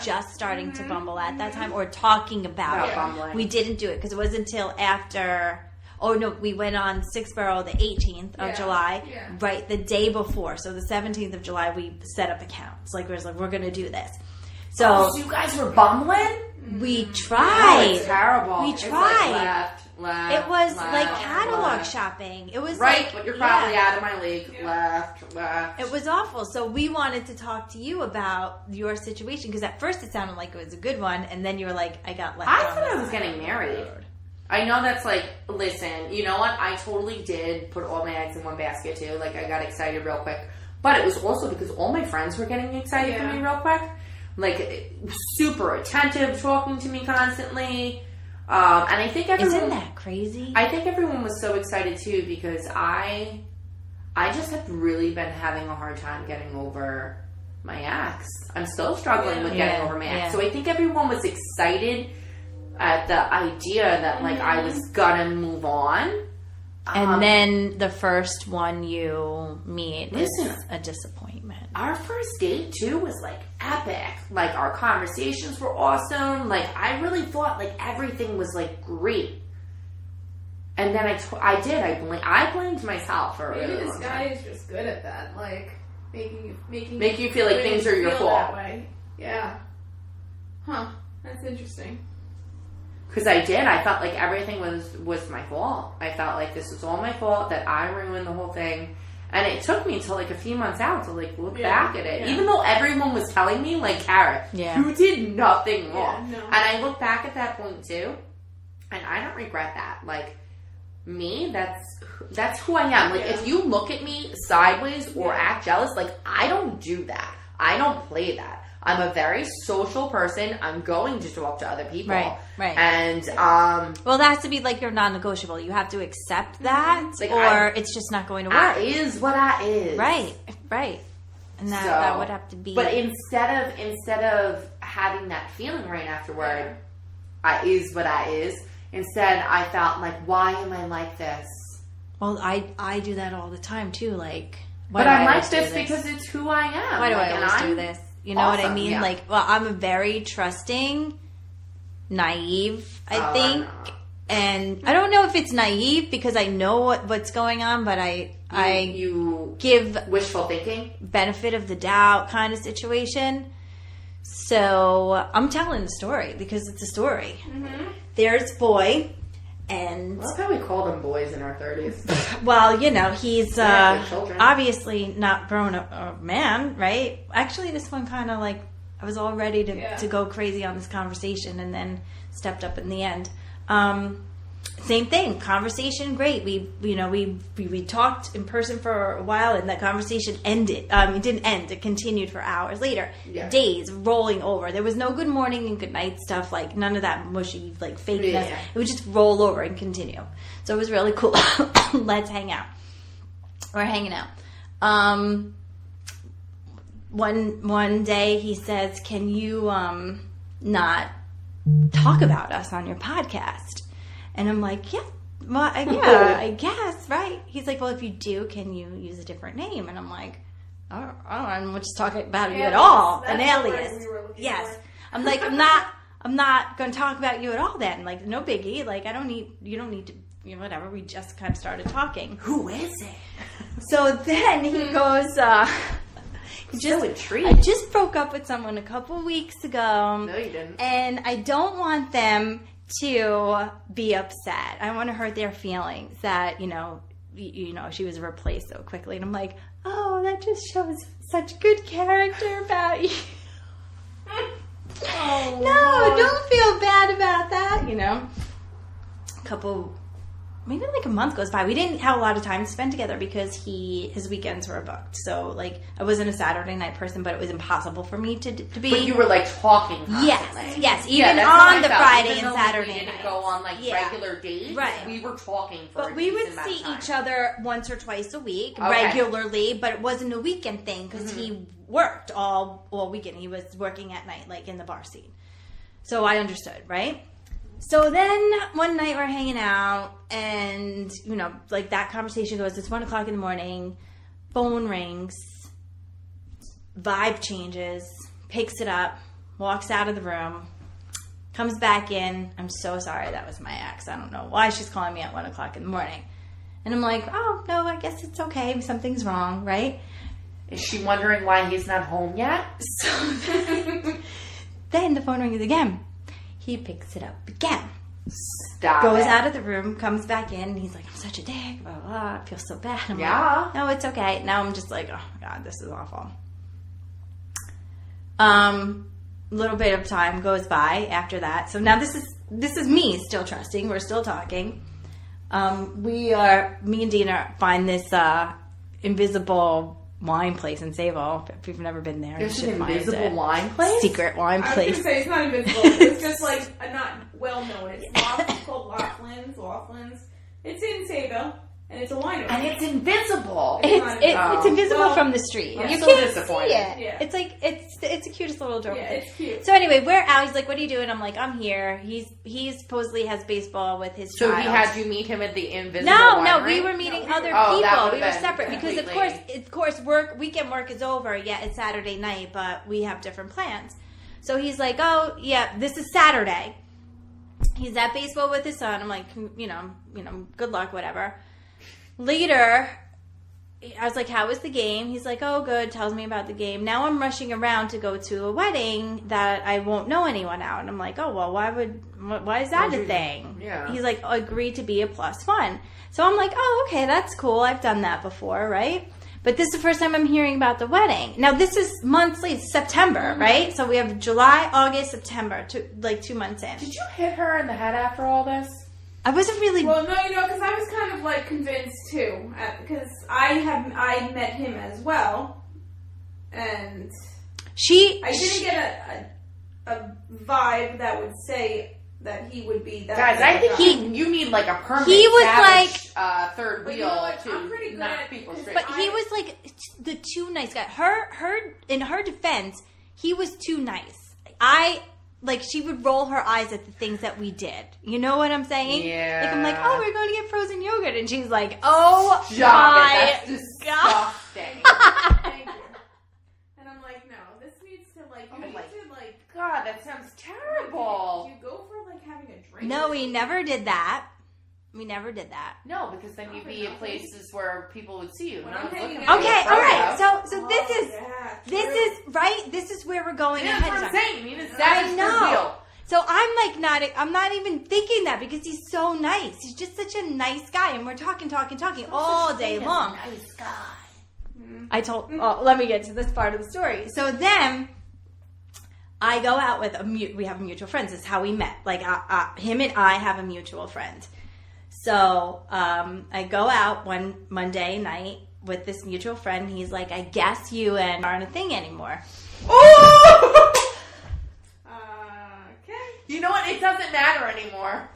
just starting to Bumble at that time, or talking about it. Bumbling. We didn't do it because it wasn't until after. Oh no, we went on 6-Barrel the 18th of July, right the day before. So the 17th of July, we set up accounts. Like we're going to do this. So you guys were bumbling? We tried. Oh, it's terrible. We tried. Left, it was left, like catalog left. shopping. It was right, like, but you're probably out of my league. Left. It was awful. So we wanted to talk to you about your situation because at first it sounded like it was a good one, and then you were like, "I got left." I thought I was getting married. I know that's like, listen, you know what? I totally did put all my eggs in one basket too. Like I got excited real quick, but it was also because all my friends were getting excited for me real quick. Like super attentive, talking to me constantly. And I think everyone... Isn't that crazy? I think everyone was so excited too because I just have really been having a hard time getting over my ex. I'm still struggling with getting over my ex. Yeah. So I think everyone was excited at the idea that like I was gonna move on. And then the first one you meet is Listen. a disappointment. Our first date too was like epic. Like our conversations were awesome. Like I really thought like everything was like great. And then I blamed myself for a Maybe really this long guy time. is just good at that, like making you feel like things are your feel fault. that way. Yeah. Huh. That's interesting. Because I felt like everything was my fault. I felt like this was all my fault, that I ruined the whole thing. And it took me until like a few months out to like look back at it. Yeah. Even though everyone was telling me, like, Kara, you did nothing wrong. Yeah, no. And I look back at that point too, and I don't regret that. Like, me, that's who I am. Like, if you look at me sideways or act jealous, like, I don't do that. I don't play that. I'm a very social person. I'm going to talk to other people. Right. And, well, that has to be like your non-negotiable. You have to accept that, Like, or it's just not going to work. I is what I is. Right. And that would have to be. But instead of having that feeling right afterward, I is what I is. Instead, I felt like, why am I like this? Well, I do that all the time too. Like, But I'm like this because it's who I am. Why do like, I always do this? You know what I mean? Yeah. Like, well, I'm a very trusting, naive, I think. And I don't know if it's naive because I know what's going on, but you give wishful thinking, benefit of the doubt kind of situation. So I'm telling the story because it's a story. Mm-hmm. There's boy, and that's how we call them boys in our 30s. Well, you know, he's obviously not grown up a man, right? Actually, this one kind of like I was all ready to go crazy on this conversation, and then stepped up in the end. Same thing, conversation, great. We talked in person for a while, and that conversation ended. It didn't end; it continued for hours later, days rolling over. There was no good morning and good night stuff, like none of that mushy like fakeness. Yeah. It would just roll over and continue. So it was really cool. Let's hang out. We're hanging out. One day he says, "Can you not talk about us on your podcast?" And I'm like, yeah, well, I guess, right? He's like, well, if you do, can you use a different name? And I'm like, oh, I'm just talking about you at all, an alias. Yes, I'm like, I'm not going to talk about you at all. Then, like, no biggie. Like, you don't need to, whatever. We just kind of started talking. Who is it? So then he goes, I just broke up with someone a couple weeks ago. No, you didn't. And I don't want them to be upset. I want to hurt their feelings that, she was replaced so quickly. And I'm like, oh, that just shows such good character about you. No, don't feel bad about that, maybe like a month goes by. We didn't have a lot of time to spend together because his weekends were booked. So like I wasn't a Saturday night person, but it was impossible for me to be. But you were like talking constantly. Yes. Even on the Friday and Saturday night. We didn't nights. go on like regular dates. Right. We were talking for But we would see each other once or twice a week regularly, but it wasn't a weekend thing because he worked all weekend. He was working at night, like in the bar scene. So I understood, right? So then one night we're hanging out and, like that conversation goes, it's 1:00 in the morning, phone rings, vibe changes, picks it up, walks out of the room, comes back in. I'm so sorry, that was my ex. I don't know why she's calling me at 1:00 in the morning. And I'm like, oh, no, I guess it's okay. Something's wrong, right? Is she wondering why he's not home yet? So then the phone rings again. He picks it up again. Goes out of the room, comes back in, and he's like, I'm such a dick, blah, blah, blah. I feel so bad. I'm like, no, it's okay. Now I'm just like, oh, my God, this is awful. A little bit of time goes by after that. So now this is me still trusting. We're still talking. Me and Dina find this invisible wine place in Sable. If you've never been there, there's an invisible wine place? Secret wine place. I was going to say, it's not invisible. It's just like not well known. It's called Laughlin's. It's in Sable. And it's a winery. And it's invisible. It's invisible from the street. Yeah. You So can't see disappointing. it. Yeah. It's like it's the cutest little joke. Yeah, it's cute. So anyway, we're out. He's like, "What are you doing?" I'm like, "I'm here." He supposally has baseball with his So child. he had you meet him at the invisible No, winery? we were meeting other Oh, that people. would've We were been separate because completely- of course, weekend work is over. Yeah, it's Saturday night, but we have different plans. So he's like, "Oh, yeah, this is Saturday." He's at baseball with his son. I'm like, you know, good luck, whatever. Later, I was like, "How was the game?" He's like, "Oh, good." Tells me about the game. Now I'm rushing around to go to a wedding that I won't know anyone out. And I'm like, "Oh, well, why is that a thing?" Yeah. He's like, "Agree to be a plus one." So I'm like, "Oh, okay, that's cool. I've done that before, right?" But this is the first time I'm hearing about the wedding. Now, this is months late, September, right? So we have July, August, September, 2 months in. Did you hit her in the head after all this? I wasn't really... Well, no, because I was kind of like convinced too, because I met him as well, and I didn't get a vibe that would say that he would be that. Guys, I think you need like a permanent He was savage, third But wheel you know what? to I'm pretty good knock at- people straight. But he was like the too nice guy. In her defense, he was too nice. She would roll her eyes at the things that we did. You know what I'm saying? Yeah. Like, I'm like, "Oh, we're going to get frozen yogurt." And she's like, "Oh, Stop my it. That's God." disgusting. Thank you. And I'm like, no, this needs to God, that sounds terrible. You go for like having a drink. No, we never did that. We never did that. No, because then you'd be at places where people would see you. When No I'm one's hanging looking out- for you. Okay, all right. So Oh, this is yeah, this true. is right. This is where we're going. Yeah, ahead that's of what I'm time. saying. You need a savage third know. wheel. So I'm not even thinking that because he's so nice. He's just such a nice guy, and we're talking all day long. Nice guy. I told. Oh, let me get to this part of the story. So then, I go out with we have mutual friends. This is how we met. Like him and I have a mutual friend. So I go out one Monday night with this mutual friend. He's like, "I guess you and aren't a thing anymore." Oh! Okay. You know what? It doesn't matter anymore.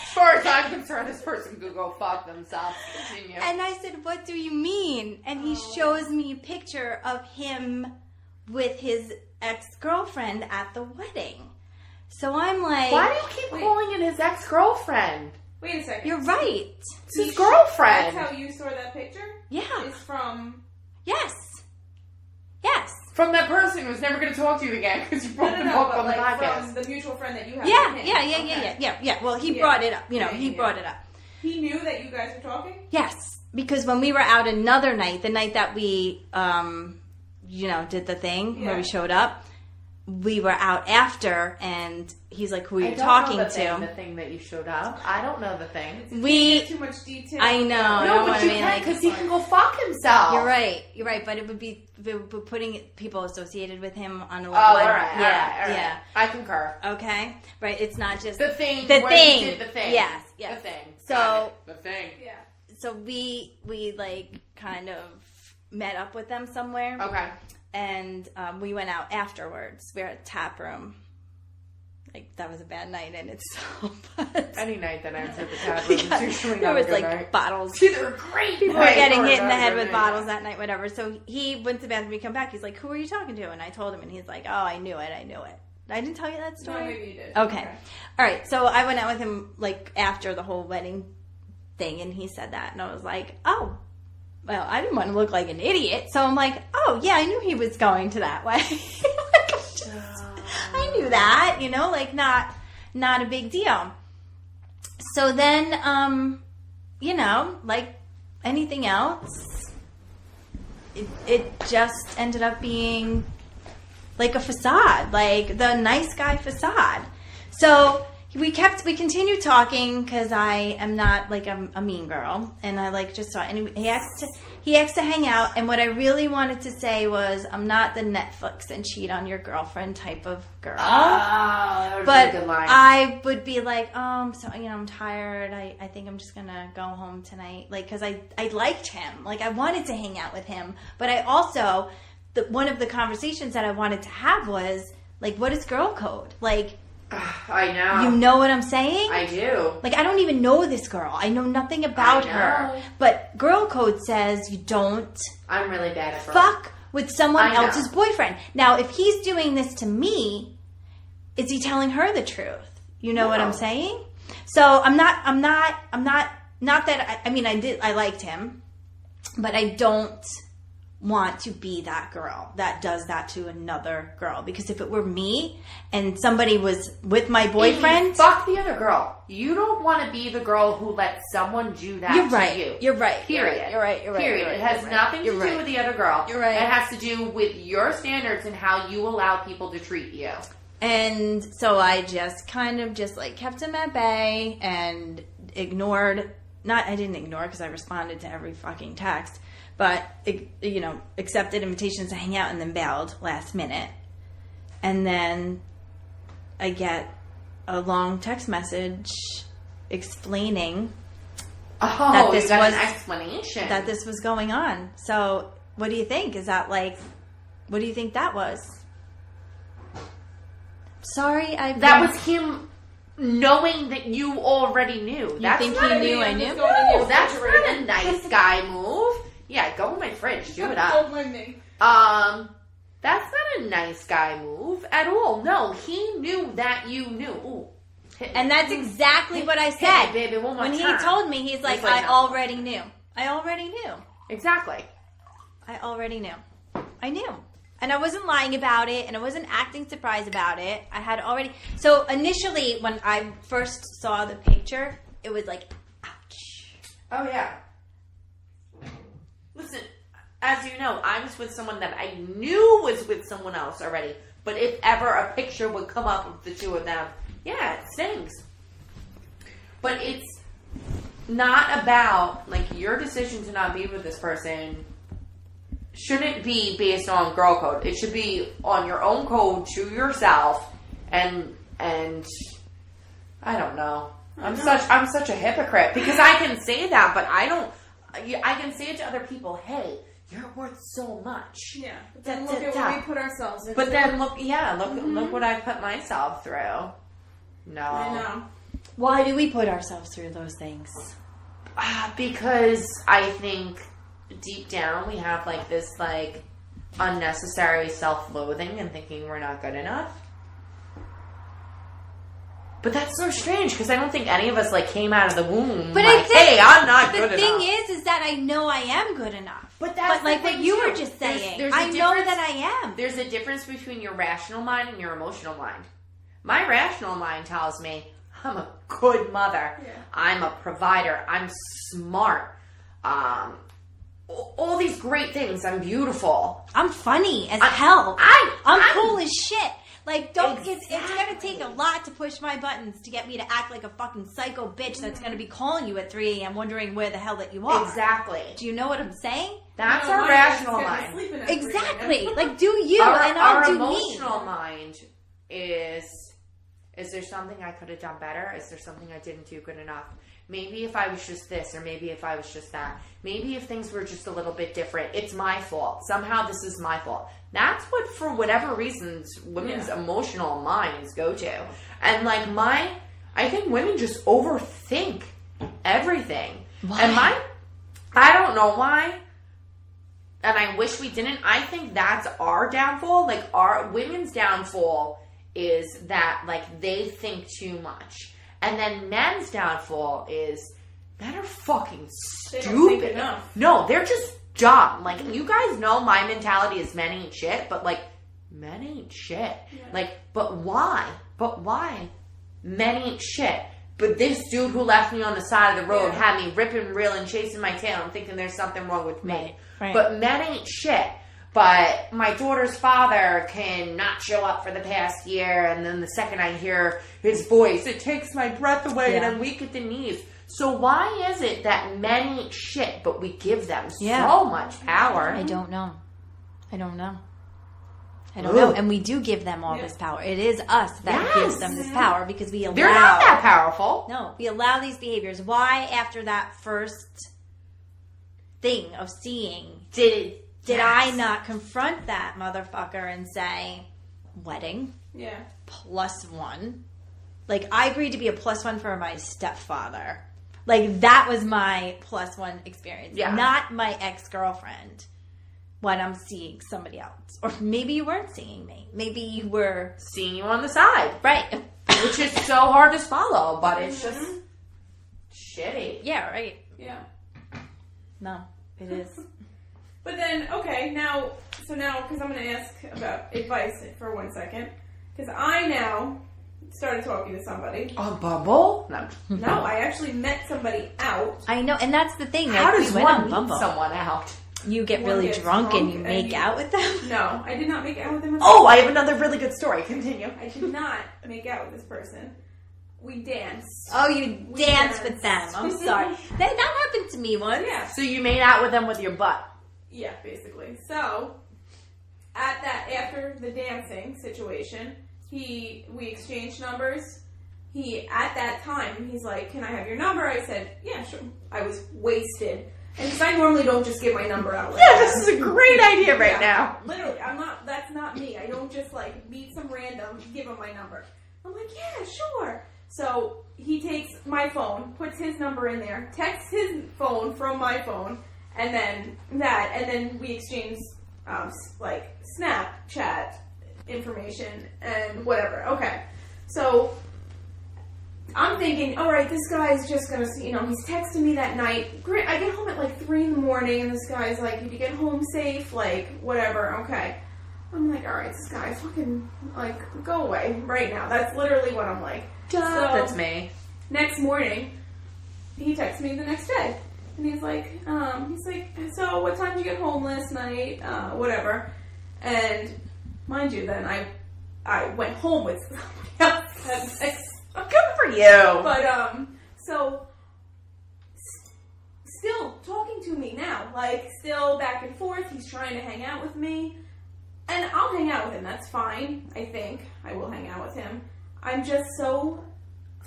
As far as I'm concerned, this person could go fuck themselves. Continue. And I said, "What do you mean?" And he shows me a picture of him with his ex-girlfriend at the wedding. So I'm like, Why do you keep calling it his ex-girlfriend? Wait a second. "You're right." It's his girlfriend. That's how you saw that picture? Yeah. It's from... Yes. From that person who's never going to talk to you again because you brought them up but on the like podcast. from the mutual friend that you have. Yeah. with Yeah. him. Yeah. Okay. Yeah. Well, he Yeah. brought it up. You know, Yeah, he yeah. brought it up. He knew that you guys were talking? Yes, because when we were out another night, the night that we, did the thing where we showed up, we were out after, and he's like, "Who are you talking the to?" thing that you showed up. I don't know the thing. We, Too much detail. I know. I No, don't but wanna you be can like- because he can go fuck himself. You're right. But it would be putting people associated with him on a Oh, level. all right. Yeah. I concur. Okay. Right. It's not just The thing. The where thing. He did the thing. Yes. The thing. So- Got it. The thing. Yeah. So we like kind of met up with them somewhere. Okay. And we went out afterwards. We were at Tap Room. Like, that was a bad night, and it's so bad. Any night that ends at the tap room is usually There not a was good like night. bottles. See, they're great. People were getting hit in the head with bottles that night, whatever. So he went to the bathroom. We come back. He's like, "Who are you talking to?" And I told him, and he's like, "Oh, I knew it. I didn't tell you that story? No, maybe you did. Okay. All right. So I went out with him like after the whole wedding thing, and he said that, and I was like, "Oh, well, I didn't want to look like an idiot." So I'm like, "Oh yeah, I knew he was going to that wedding." I knew that, like not a big deal. So then, like anything else, it just ended up being like a facade, like the nice guy facade. So we continued talking because I am not like a mean girl, and I like just saw. And he asked to hang out, and what I really wanted to say was, I'm not the Netflix and cheat on your girlfriend type of girl. Oh, that was But a good line. I would be like, so I'm tired. I think I'm just gonna go home tonight. Like, because I liked him. Like, I wanted to hang out with him. But I also, one of the conversations that I wanted to have was like, what is girl code? Like, I know. You know what I'm saying? I do. Like, I don't even know this girl. I know nothing about her. But girl code says you don't I'm really bad at fuck with someone else's boyfriend. Now, if he's doing this to me, is he telling her the truth? You know what I'm saying? So not that, I liked him, but I don't want to be that girl that does that to another girl. Because if it were me and somebody was with my boyfriend, fuck the other girl. You don't want to be the girl who lets someone do that to you. You're right. Period. You're right. Period. It has nothing to do with the other girl. You're right. It has to do with your standards and how you allow people to treat you. And so I just kind of just like kept him at bay and ignored. I didn't ignore because I responded to every fucking text. But, accepted invitations to hang out and then bailed last minute. And then I get a long text message explaining that this was an explanation. That this was going on. So, what do you think? Is that what do you think that was? Sorry, That was him knowing that you already knew. You think he knew I knew? No, that's not a nice guy move. Yeah, go in my fridge. Do it up. Don't mind me. That's not a nice guy move at all. No, he knew that you knew. Ooh. And that's exactly what I said. Baby, one more when time. He told me, he's like, I already knew. I already knew. Exactly. I already knew. I knew. And I wasn't lying about it, and I wasn't acting surprised about it. I had already... So, initially, when I first saw the picture, it was like, ouch. Oh, yeah. Listen, as you know, I was with someone that I knew was with someone else already. But if ever a picture would come up of the two of them, yeah, it stings. But it's not about, your decision to not be with this person shouldn't be based on girl code. It should be on your own code to yourself. And I don't know. I'm such a hypocrite because I can say that, but I can say it to other people, hey, you're worth so much. Yeah. But then look at what we put ourselves in. But then look what I put myself through. No. I know. Why do we put ourselves through those things? Because I think deep down we have this unnecessary self-loathing and thinking we're not good enough. But that's so strange because I don't think any of us came out of the womb hey, I'm not good enough. The thing is that I know I am good enough. But that's what you were just saying. I know that I am. There's a difference between your rational mind and your emotional mind. My rational mind tells me I'm a good mother. Yeah. I'm a provider. I'm smart. All these great things. I'm beautiful. I'm funny as hell. I'm cool as shit. Exactly. It's going to take a lot to push my buttons to get me to act like a fucking psycho bitch that's going to be calling you at 3 a.m. wondering where the hell that you are. Exactly. Do you know what I'm saying? That's our rational mind. Exactly. Do you and I'll do me. Our emotional mind is there something I could have done better? Is there something I didn't do good enough? Maybe if I was just this, or maybe if I was just that. Maybe if things were just a little bit different, it's my fault. Somehow this is my fault. That's what, for whatever reasons, women's emotional minds go to. And I think women just overthink everything. Why? And I don't know why. And I wish we didn't. I think that's our downfall. Our women's downfall is that, they think too much. And then men's downfall is men are fucking stupid. They don't think enough. No, they're just dumb. You guys know my mentality is men ain't shit, but men ain't shit. Yeah. But why? But why? Men ain't shit. But this dude who left me on the side of the road had me ripping, reeling, chasing my tail. I'm thinking there's something wrong with me. Right. But men ain't shit. But my daughter's father can not show up for the past year, and then the second I hear his voice, it takes my breath away, and I'm weak at the knees. So why is it that men ain't shit, but we give them so much power? I don't know. I don't know. And we do give them all this power. It is us that gives them this power because we allow... They're not that powerful. No, we allow these behaviors. Why, after that first thing of seeing... Did I not confront that motherfucker and say, wedding, +1, Like, I agreed to be a +1 for my stepfather. Like, that was my +1 experience. Yeah. Not my ex-girlfriend when I'm seeing somebody else. Or maybe you weren't seeing me. Maybe you were... Seeing you on the side. Right. Which is so hard to swallow, but it's just shitty. Yeah, right. Yeah. No, it is. But then, okay, now, because I'm going to ask about advice for 1 second. Because I now started talking to somebody. On Bumble? No. No, I actually met somebody out. I know, and that's the thing. How like, does we went one on meet Bumble. someone out? You get One really gets drunk and you and make you- out with them? No, I did not make out with him. Oh, I have another really good story. Continue. I did not make out with this person. We danced. Oh, you We danced with them. danced. I'm sorry. that happened to me once. Yeah. So you made out with them with your butt. Yeah, basically. So, after the dancing situation, we exchanged numbers. At that time, he's like, "Can I have your number?" I said, "Yeah, sure." I was wasted. And because I normally don't just give my number out like Yeah, that. this is a great idea right Yeah, now. Literally, that's not me. I don't just like meet some random, give him my number. I'm like, "Yeah, sure." So he takes my phone, puts his number in there, texts his phone from my phone, and then we exchange like Snapchat information and whatever. Okay, so I'm thinking, all right, this guy's just gonna see, he's texting me that night. Great, I get home at like 3 a.m, and this guy's like, "Did you get home safe?" Like, whatever. Okay, I'm like, all right, this guy fucking like, go away right now. That's literally what I'm like. So, That's me. next morning, he texts me the next day, and he's like, "So what time did you get home last night? Whatever." And mind you, then I went home with somebody else that night. Good for you. But so still talking to me now, like still back and forth. He's trying to hang out with me, and I'll hang out with him. That's fine. I think I will hang out with him. I'm just so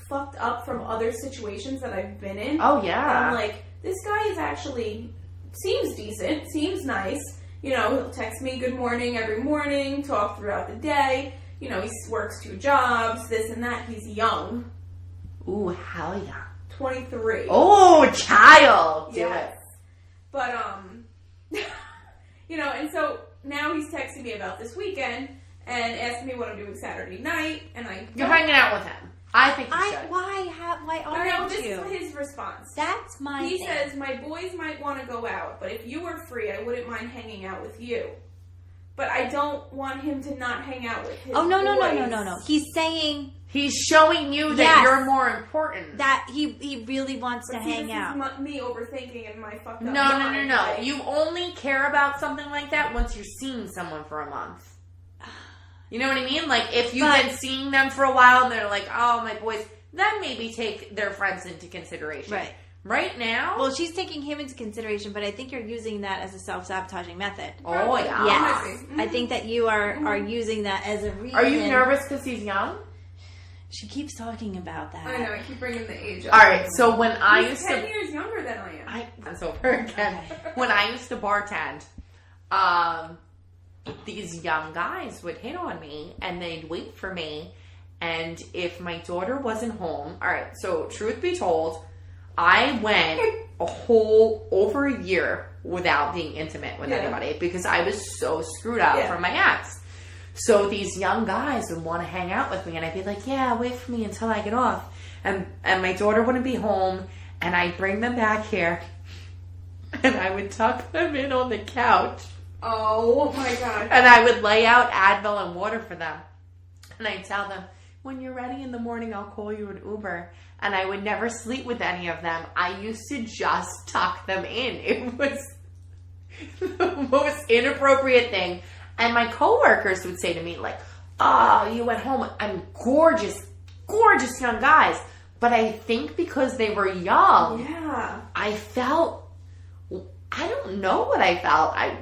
fucked up from other situations that I've been in. Oh, yeah. I'm like, this guy is actually, seems decent, seems nice. He'll text me good morning every morning, talk throughout the day. He works 2 jobs, this and that. He's young. Ooh, hell yeah. 23. Oh, child. Do yes. it. But, and so now he's texting me about this weekend and asking me what I'm doing Saturday night, and You're hanging out with him. I think you should. Why I know, aren't this you? is his response. That's my He thing. says, "My boys might want to go out, but if you were free, I wouldn't mind hanging out with you. But I don't want him to not hang out with his Oh, no. boys." He's saying He's showing you that Yes. you're more important. that he really wants to But see, hang this out. is me overthinking and my fucked up No. mind. Like, You only care about something like that once you're seeing someone for a month. You know what I mean? Like, if you've been seeing them for a while and they're like, "Oh, my boys," then maybe take their friends into consideration. Right. Right now? Well, she's taking him into consideration, but I think you're using that as a self-sabotaging method. Oh, yeah. Yes. Mhm. I think that you are using that as a reason. Are you nervous because he's young? She keeps talking about that. I know, I keep bringing the age up. All right, so when I He's used 10 to... years younger than I am. That's over again. When I used to bartend, these young guys would hit on me and they'd wait for me. And if my daughter wasn't home, all right, so truth be told, I went a whole over a year without being intimate with anybody because I was so screwed up from my ex. So these young guys would want to hang out with me, and I'd be like, "Yeah, wait for me until I get off." And my daughter wouldn't be home, and I'd bring them back here, and I would tuck them in on the couch, Oh my god. and I would lay out Advil and water for them. And I'd tell them, "When you're ready in the morning, I'll call you an Uber." And I would never sleep with any of them. I used to just tuck them in. It was the most inappropriate thing. And my coworkers would say to me, like, "Oh, you went home." I'm gorgeous, gorgeous young guys. But I think because they were young, I felt, I don't know what I felt. I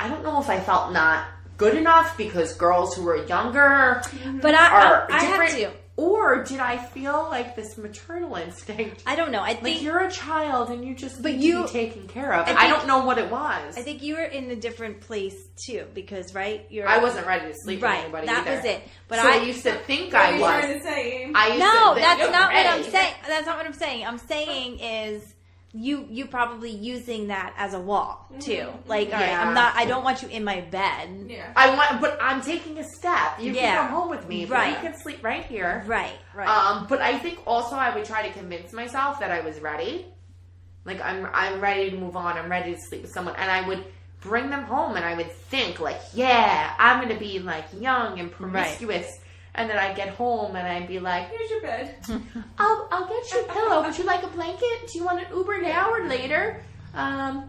don't know if I felt not good enough because girls who were younger But are I have different. to. Or did I feel like this maternal instinct? I don't know. I think like you're a child and you just need to be taken care of. I don't know what it was. I think you were in a different place too, because I wasn't ready to sleep with anybody that either. was it. But so I used to think I was. What are you trying to say? That's not what I'm saying. That's not what I'm saying. I'm saying is you probably using that as a wall too. Like, all right, I don't want you in my bed. Yeah. But I'm taking a step. You can come home with me. Right. You can sleep right here. Right. But I think also I would try to convince myself that I was ready. Like, I'm ready to move on. I'm ready to sleep with someone. And I would bring them home and I would think like, yeah, I'm going to be like young and promiscuous. Right. And then I'd get home and I'd be like, here's your bed. I'll get you a pillow. Would you like a blanket? Do you want an Uber now or later? And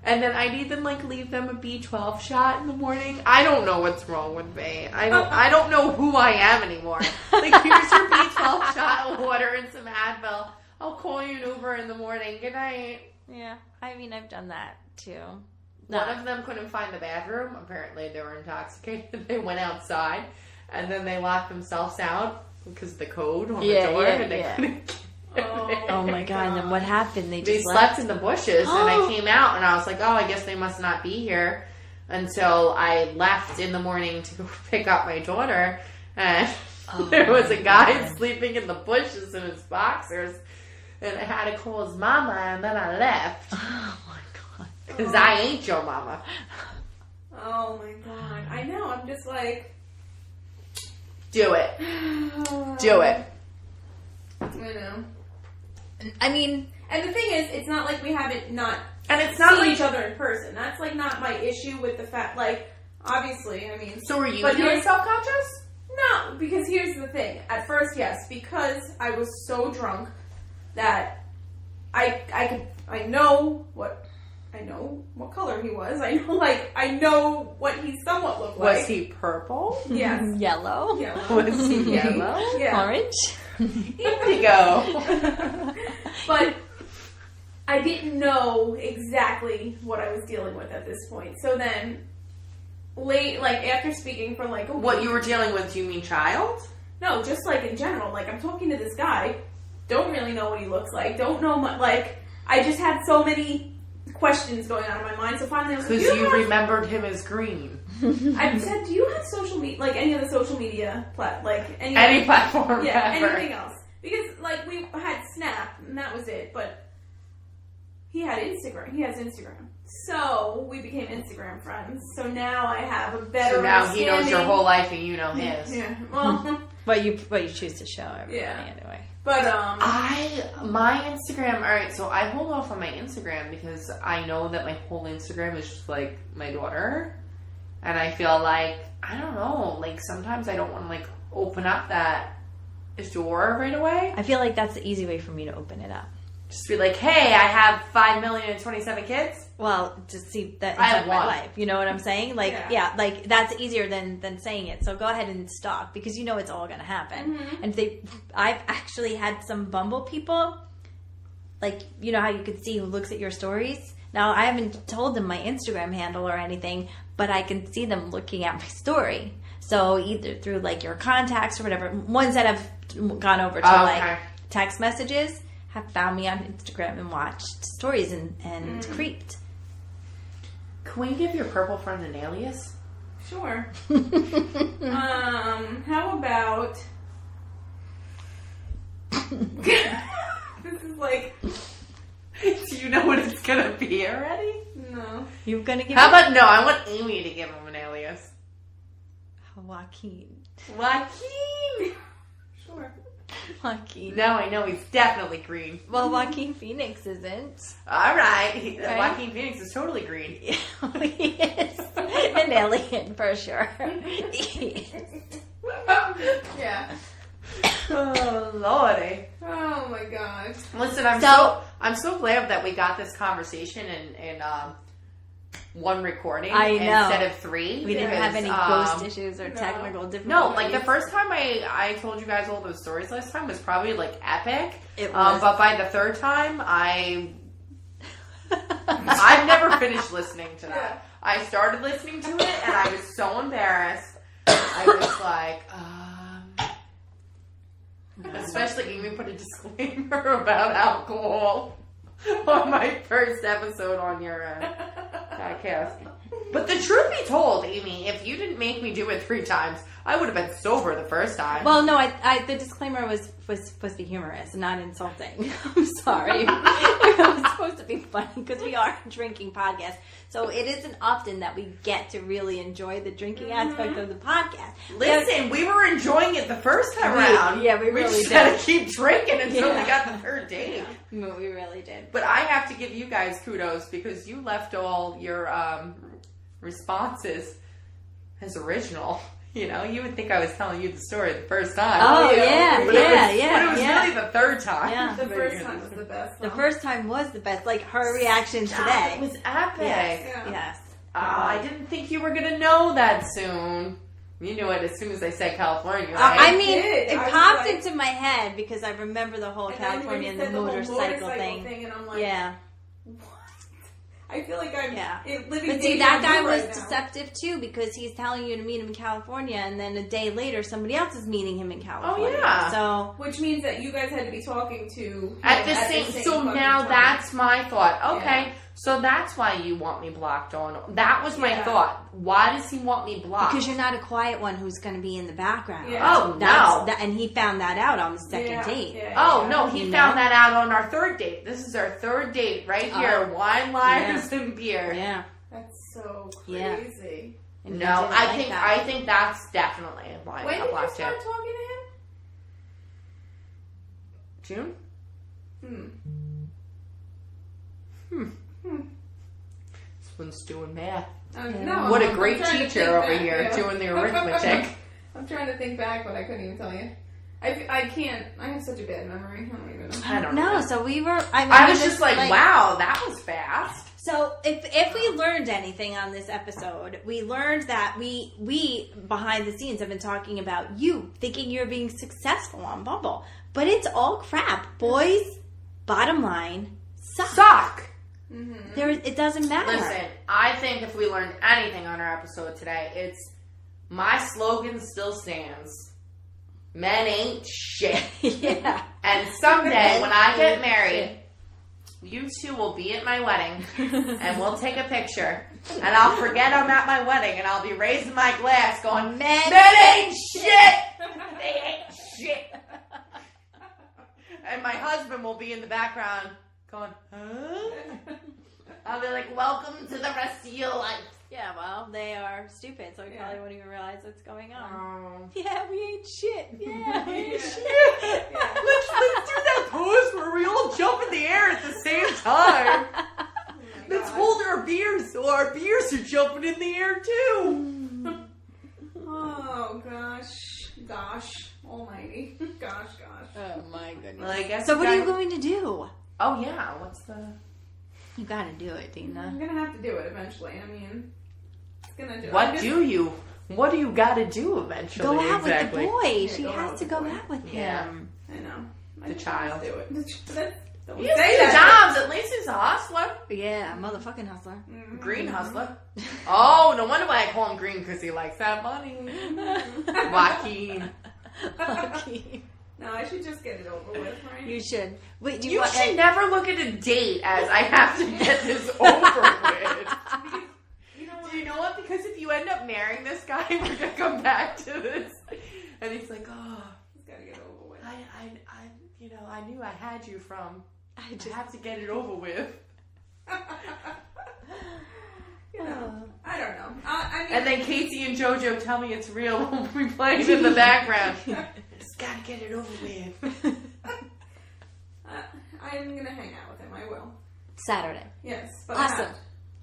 then I'd even like leave them a B12 shot in the morning. I don't know what's wrong with me. I don't know who I am anymore. Like, here's your B12 shot of water and some Advil. I'll call you an Uber in the morning. Good night. Yeah. I mean, I've done that too. One of them couldn't find the bathroom. Apparently they were intoxicated. They went outside. And then they locked themselves out because of the code on the door, and they couldn't. Oh my god! And then what happened? They slept in the bushes, and I came out, and I was like, "Oh, I guess they must not be here." Until I left in the morning to go pick up my daughter, and there was a guy sleeping in the bushes in his boxers, and I had to call his mama, and then I left. Oh my god! Because I ain't your mama. Oh my god! I know. I'm just like. Do it. Do it. I know. I mean, and the thing is, it's not like we haven't and it's not seen like, each other in person. That's like not my issue with the fact. Like, obviously, I mean. So were you feeling self-conscious? No, because here's the thing. At first, yes, because I was so drunk that I know what color he was. I know what he somewhat looked like. Was he purple? Yes. Yellow. Was he yellow? Yeah. Orange. Indigo. But I didn't know exactly what I was dealing with at this point. So then, after speaking for like a week. What you were dealing with? Do you mean child? No, just like in general. Like, I'm talking to this guy. Don't really know what he looks like. Don't know much. Like, I just had so many questions going on in my mind. So finally I was like, because you remembered him as green. I said, do you have social media, like any other social media any platform? Yeah, ever. anything else? Because like we had Snap and that was it, but he had Instagram. He has Instagram, so we became Instagram friends. So now I have a better. So now he knows your whole life and you know his. Yeah. Well, but you choose to show everybody anyway. But my Instagram. All right, so I hold off on my Instagram because I know that my whole Instagram is just like my daughter, and I feel like I don't know. Like sometimes I don't want to like open up that door right away. I feel like that's the easy way for me to open it up. Just be like, hey, I have 5,027 kids. Well, just see that I have inside my one. life. You know what I'm saying? Like, like that's easier than saying it. So go ahead and stalk because you know it's all going to happen. Mm-hmm. And I've actually had some Bumble people, like, you know how you could see who looks at your stories? Now, I haven't told them my Instagram handle or anything, but I can see them looking at my story. So either through like your contacts or whatever, ones that have gone over to like text messages have found me on Instagram and watched stories and creeped. Can we give your purple friend an alias? Sure. How about this is like. Do you know what it's gonna be already? No. You're gonna give. How about no? I want Amy to give him an alias. Joaquin. Sure. Joaquin. Now I know he's definitely green. Well, Joaquin Phoenix isn't. All right. Joaquin Phoenix is totally green. He is an alien for sure. Yeah. Oh Lordy. Oh my God. Listen, I'm so glad that we got this conversation in one recording instead of three. We didn't have any ghost issues or technical difficulties. No, like the first time I told you guys all those stories last time was probably like epic. It was. But by the third time, I've never finished listening to that. I started listening to it and I was so embarrassed. I was like, Especially when we put a disclaimer about alcohol on my first episode on your podcast. But the truth be told, Amy, if you didn't make me do it 3 times, I would have been sober the first time. Well, no, the disclaimer was supposed to be humorous, not insulting. I'm sorry. It was supposed to be funny because we are a drinking podcast. So it isn't often that we get to really enjoy the drinking aspect of the podcast. Listen, we were enjoying it the first time around. Yeah, we really just did. had to keep drinking until we got the third date. No, we really did. But I have to give you guys kudos because you left all your responses as original. You know, you would think I was telling you the story the first time. Oh, yeah, But it was really the third time. Yeah. The first time was the best. The first time was the best. Like, her reaction today. It was epic. Yes. I didn't think you were going to know that soon. You knew it as soon as I said California, right? I mean, did. it I was popped like- into my head because I remember the whole And California and the then when you said motorcycle whole thing. and I'm like, Yeah. what? I feel like I'm living. But see, that guy was right now. deceptive too because he's telling you to meet him in California, and then a day later, somebody else is meeting him in California. Oh, yeah. So, Which means that you guys had to be talking to At the him same, so fucking now time. that's my thought. Okay, Yeah. so that's why you want me blocked on. That was my Yeah. thought. Why does he want me blocked? because you're not a quiet one who's going to be in the background. Yeah. Oh, no. And he found that out on the second Yeah, date. yeah, Oh, yeah. no, he You found know? that out on our third date. This is our third date right here. Oh. Wine, liars, and beer. Yeah. That's so Yeah. crazy. And he No, didn't I like think that. I think that's definitely why When I did you blocked start him. talking to June? him? This one's doing math. No, What a I'm great trying to teacher think over back, here yeah. doing the arithmetic. I'm trying to think back, but I couldn't even tell you. I can't. I have such a bad memory. I don't even know. I don't No, know. so we were. I was just like, wow, that was fast. So if we learned anything on this episode, we learned that we behind the scenes have been talking about you thinking you're being successful on Bumble, but it's all crap. Boys, bottom line, suck. There, it doesn't matter. Listen, I think if we learned anything on our episode today, it's my slogan still stands. Men ain't shit. Yeah. And someday when I get married, you two will be at my wedding and we'll take a picture. And I'll forget I'm at my wedding and I'll be raising my glass going, Men ain't shit! They ain't shit! And my husband will be in the background going, huh? I'll be like, welcome to the rest of your life. Yeah, well, they are stupid, so we probably won't even realize what's going on. Oh. Yeah, we ain't shit. Yeah, we ain't shit. Let's do that pose where we all jump in the air at the same time. Let's hold our beers so our beers are jumping in the air too. Oh gosh, almighty, gosh. Oh my goodness. Well, I guess So what are you gotta- going to do? Oh yeah, what's the? You gotta do it, Dina. I'm gonna have to do it eventually. I mean, it's gonna do. What do you got to do eventually? Go out exactly? with the boy. Yeah, She go out has with to the go boy. out with Yeah. him. I know. The child. Do it. Don't He's say two that. jobs. At least he's a hustler. Yeah, motherfucking hustler. Green hustler. Oh, no wonder why I call him green, because he likes that money. Joaquin. Okay. No, I should just get it over with, right? You should. Wait, do You should never look at a date as I have to get this over with. Do you know what? Because if you end up marrying this guy, we're going to come back to this. And he's like, oh, Just gotta get it over with. I knew I had you from. I just have to get it over with. You know, I don't know. I mean, And then Casey and JoJo tell me it's real when we play it in the background. Just gotta get it over with. I'm gonna hang out with him. I will. Saturday. Yes. But Awesome.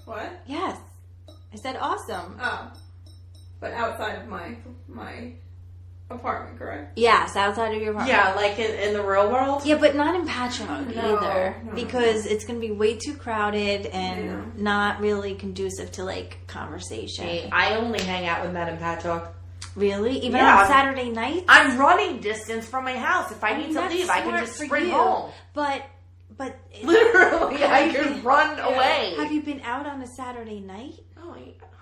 What? Yes. I said awesome. Oh. But outside of my apartment, correct? Yes, outside of your apartment. Yeah, like in the real world? Yeah, but not in Patchogue No, either. no. Because it's going to be way too crowded and Yeah. not really conducive to, like, conversation. Hey, I only hang out with men in Patchogue. Really? Even Yeah. on Saturday nights? I'm running distance from my house. If I need to That's leave, I can smart just for sprint you. home. But Literally, I can run away. have you been out on a Saturday night? Oh,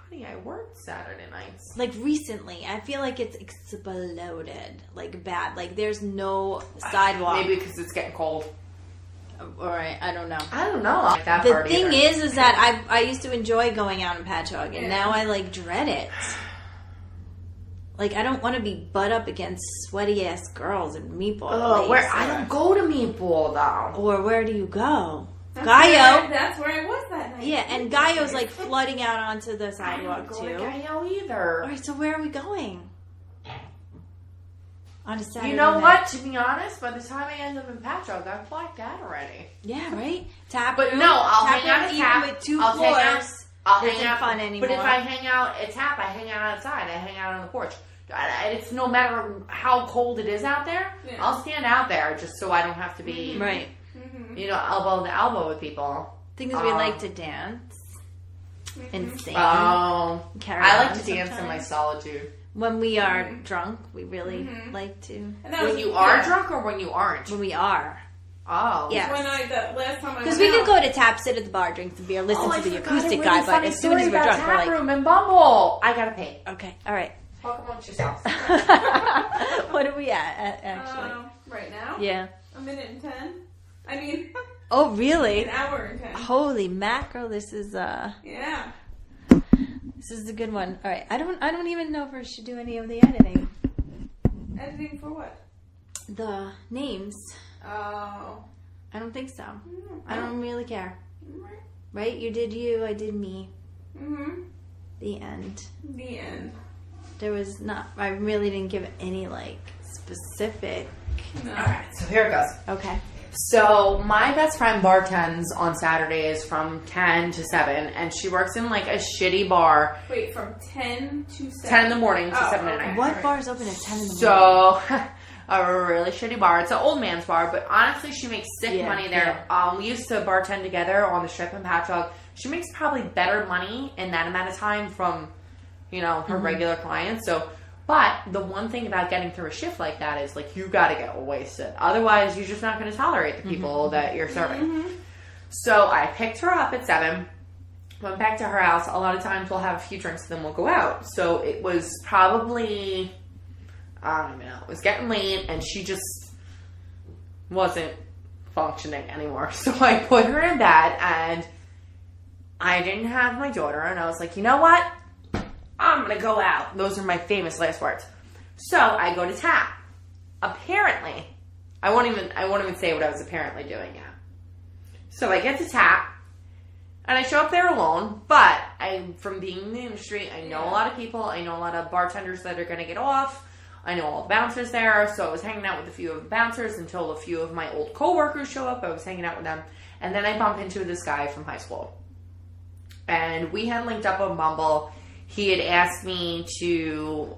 honey, I worked Saturday nights. Like recently, I feel like it's exploded, like bad. Like there's no sidewalk. Maybe because it's getting cold. All right, I don't know. I don't know. Like that The part thing either. is that I used to enjoy going out and patchogue, and now I like dread it. Like I don't want to be butt up against sweaty ass girls and meatball. Oh, where I don't go to meatball though. Or where do you go? Gallo. That's where I was that night. Yeah, and Gallo's like flooding out onto the sidewalk I don't go too. to Gallo either. All right, so where are we going? On a Saturday You know night. what? To be honest, by the time I end up in Patchogue, I've blacked out already. Yeah, right. Tap But room, no, I'll tap hang out room at even tap. with 2 I'll hang out. floors. I'll Isn't hang out. fun anymore. But if I hang out at tap, I hang out outside. I hang out on the porch. It's no matter how cold it is out there. Yeah. I'll stand out there just so I don't have to be, Right. elbow to elbow with people. Thing is, we like to dance and sing. Oh, carry I like on to dance in my sometimes. solitude. When we are drunk, we really like to. And that When was, you are drunk or when you aren't? When we are. Oh, Yeah. When the last time I Because went we could out, go to tap, sit at the bar, drink some beer, listen to the I forgot acoustic a guy, really but funny as soon as story we're about drunk, we're tap like, room and Bumble. I gotta pay. okay, all right. Talk amongst yourselves. What are we at actually? right now, Yeah. a minute and 10. I mean, Oh, really? an hour and 10. Holy mackerel! This is Yeah. this is a good one. All right, I don't even know if we should do any of the editing. Editing for what? The names. Oh. I don't think so. I don't really care. Right? You did you. I did me. Mm-hmm. The end. The end. There was not. I really didn't give any like specific. No. Alright, so here it goes. Okay. So my best friend bartends on Saturdays from 10 to 7, and she works in like a shitty bar. Wait, from 10 to 7? 10 in the morning to Oh, 7 at okay. night. What Alright. bar is open at 10 in the morning? So, a really shitty bar. It's an old man's bar, but honestly, she makes sick Yeah, money there. We used to bartend together on the strip in Patchogue. She makes probably better money in that amount of time from, her regular clients. So, but the one thing about getting through a shift like that is like you got to get wasted. Otherwise, you're just not going to tolerate the people that you're serving. So I picked her up at 7. Went back to her house. A lot of times we'll have a few drinks, then we'll go out. So it was probably, I don't even know, it was getting late, and she just wasn't functioning anymore. So I put her in bed, and I didn't have my daughter, and I was like, you know what? I'm going to go out. Those are my famous last words. So I go to tap. Apparently, I won't even say what I was apparently doing yet. So I get to tap, and I show up there alone, but from being in the industry, I know a lot of people. I know a lot of bartenders that are going to get off. I know all the bouncers there, so I was hanging out with a few of the bouncers until a few of my old coworkers show up. I was hanging out with them, and then I bump into this guy from high school. And we had linked up on Bumble. He had asked me to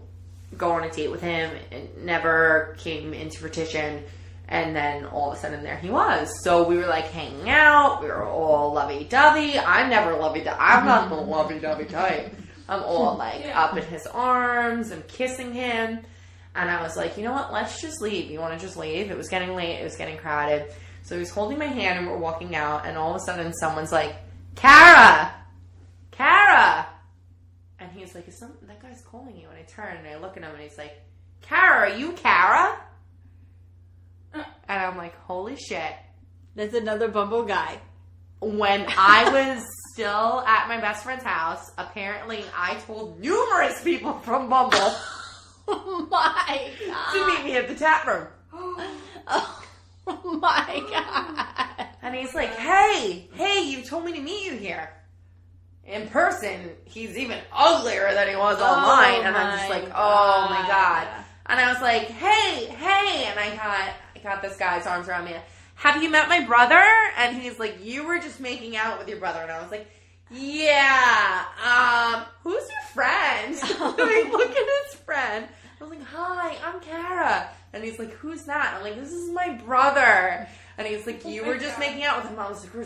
go on a date with him. It never came into fruition. And then all of a sudden there he was. So we were like hanging out. We were all lovey-dovey. I'm never lovey-dovey. I'm not the lovey-dovey type. I'm all like up in his arms and kissing him. And I was like, you know what? Let's just leave. You want to just leave? It was getting late. It was getting crowded. So he was holding my hand and we're walking out. And all of a sudden someone's like, Kara! Kara! And he's like, that guy's calling you. And I turn and I look at him and he's like, Kara, are you Kara? And I'm like, holy shit. That's another Bumble guy. When I was still at my best friend's house, apparently I told numerous people from Bumble Oh my god. to meet me at the tap room. Oh my god. And he's like, hey, you told me to meet you here. In person, he's even uglier than he was online. And I'm just like, oh my god. And I was like, hey. And I got this guy's arms around me. Have you met my brother? And he's like, you were just making out with your brother. And I was like, yeah. Who's your friend? And I look at his friend. I was like, hi, I'm Kara. And he's like, who's that? I'm like, this is my brother. And he's like, you were just making out with him. I was like, we're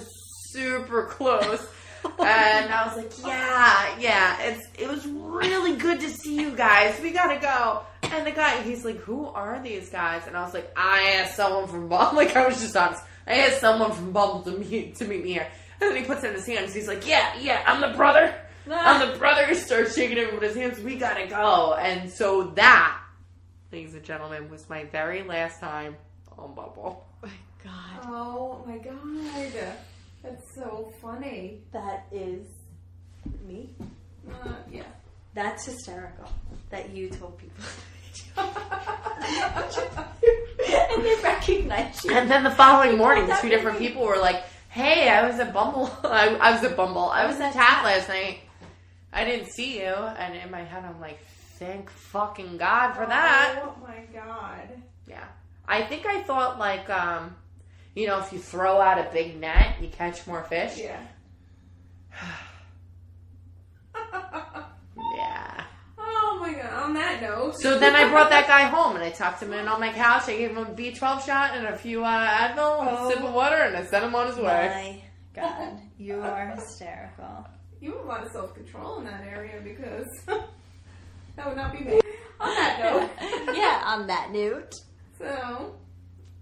super close. And I was like, yeah. It was really good to see you guys. We gotta go. And the guy, he's like, who are these guys? And I was like, I asked someone from Bumble. Like, I was just honest. I asked someone from Bumble to meet me here. then he puts it in his hands. He's like, yeah, I'm the brother. I'm the brother. He starts shaking it with his hands. We gotta go. And so that, ladies and gentlemen, was my very last time on Bumble. Oh my God. Oh my God. That's so funny. That is me. Yeah. That's hysterical that you told people. And they recognize you. And then the following morning, that two different me. people were like, hey, I was at Bumble. I was at Bumble. I was at Tat last night. I didn't see you. And in my head, I'm like, thank fucking God for that. Oh my God. Yeah. I think I thought like, if you throw out a big net, you catch more fish. Yeah. Yeah. Oh my God. On that note. So then I brought that guy home and I tucked him in on my couch. I gave him a B12 shot and a few Advil and a sip of water and I sent him on his way. My God. You are hysterical. You have a lot of self-control in that area because that would not be me. On that note. Yeah, on that note. So.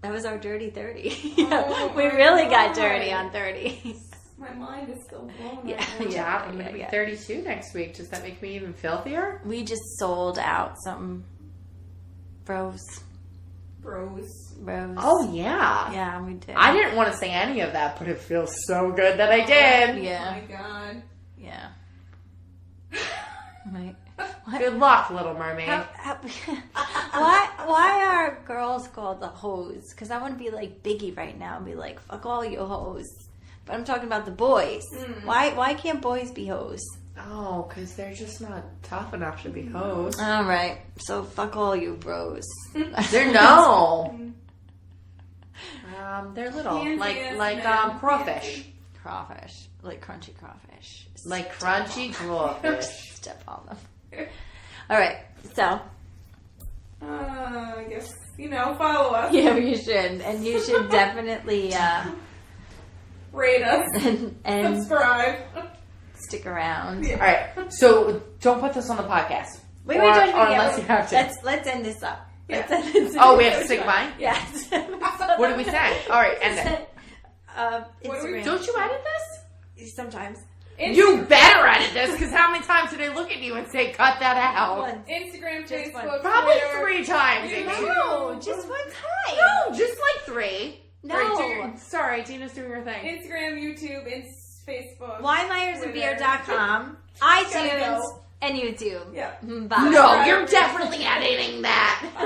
That was our dirty 30. Oh we my really got God. dirty on 30. My mind is still blown. Yeah. Right now. Yeah, I'm going to be 32 next week. Does that make me even filthier? We just sold out some rose. Oh, yeah. Yeah, we did. I didn't want to say any of that, but it feels so good that I did. Yeah. Oh my God. Yeah. Right. Good luck, Little Mermaid. Why are girls called the hoes? Because I want to be like Biggie right now and be like, fuck all you hoes. But I'm talking about the boys. Why can't boys be hoes? Oh, because they're just not tough enough to be hoes. All right. So fuck all you bros. They're no. They're little, Handsy like men. crawfish, Crawfish. Like crunchy crawfish. like crunchy crawfish. Step on them. All right. So. I guess, follow us. Yeah, you should. And you should definitely Rate us. and Subscribe. stick around. Yeah. All right, so don't put this on the podcast. Wait, or, don't or forget. unless you have to. Let's end this up. Yeah. Let's end this Oh, we have to say goodbye? Yes. What did we say? All right, end it. What do we Instagram. Don't you edit this? Sometimes. You better edit this, because how many times did I look at you and say, cut that out? One. Instagram, Just one. Facebook, Probably Twitter. 3 times. You Amy. No, just one time. No, just like 3. No. Right, sorry, Gina's doing her thing. Instagram, YouTube, Facebook. WhyMyersandBeer.com, Gotta iTunes, go. and YouTube. Yeah. Bye. No, you're definitely editing that. Bye.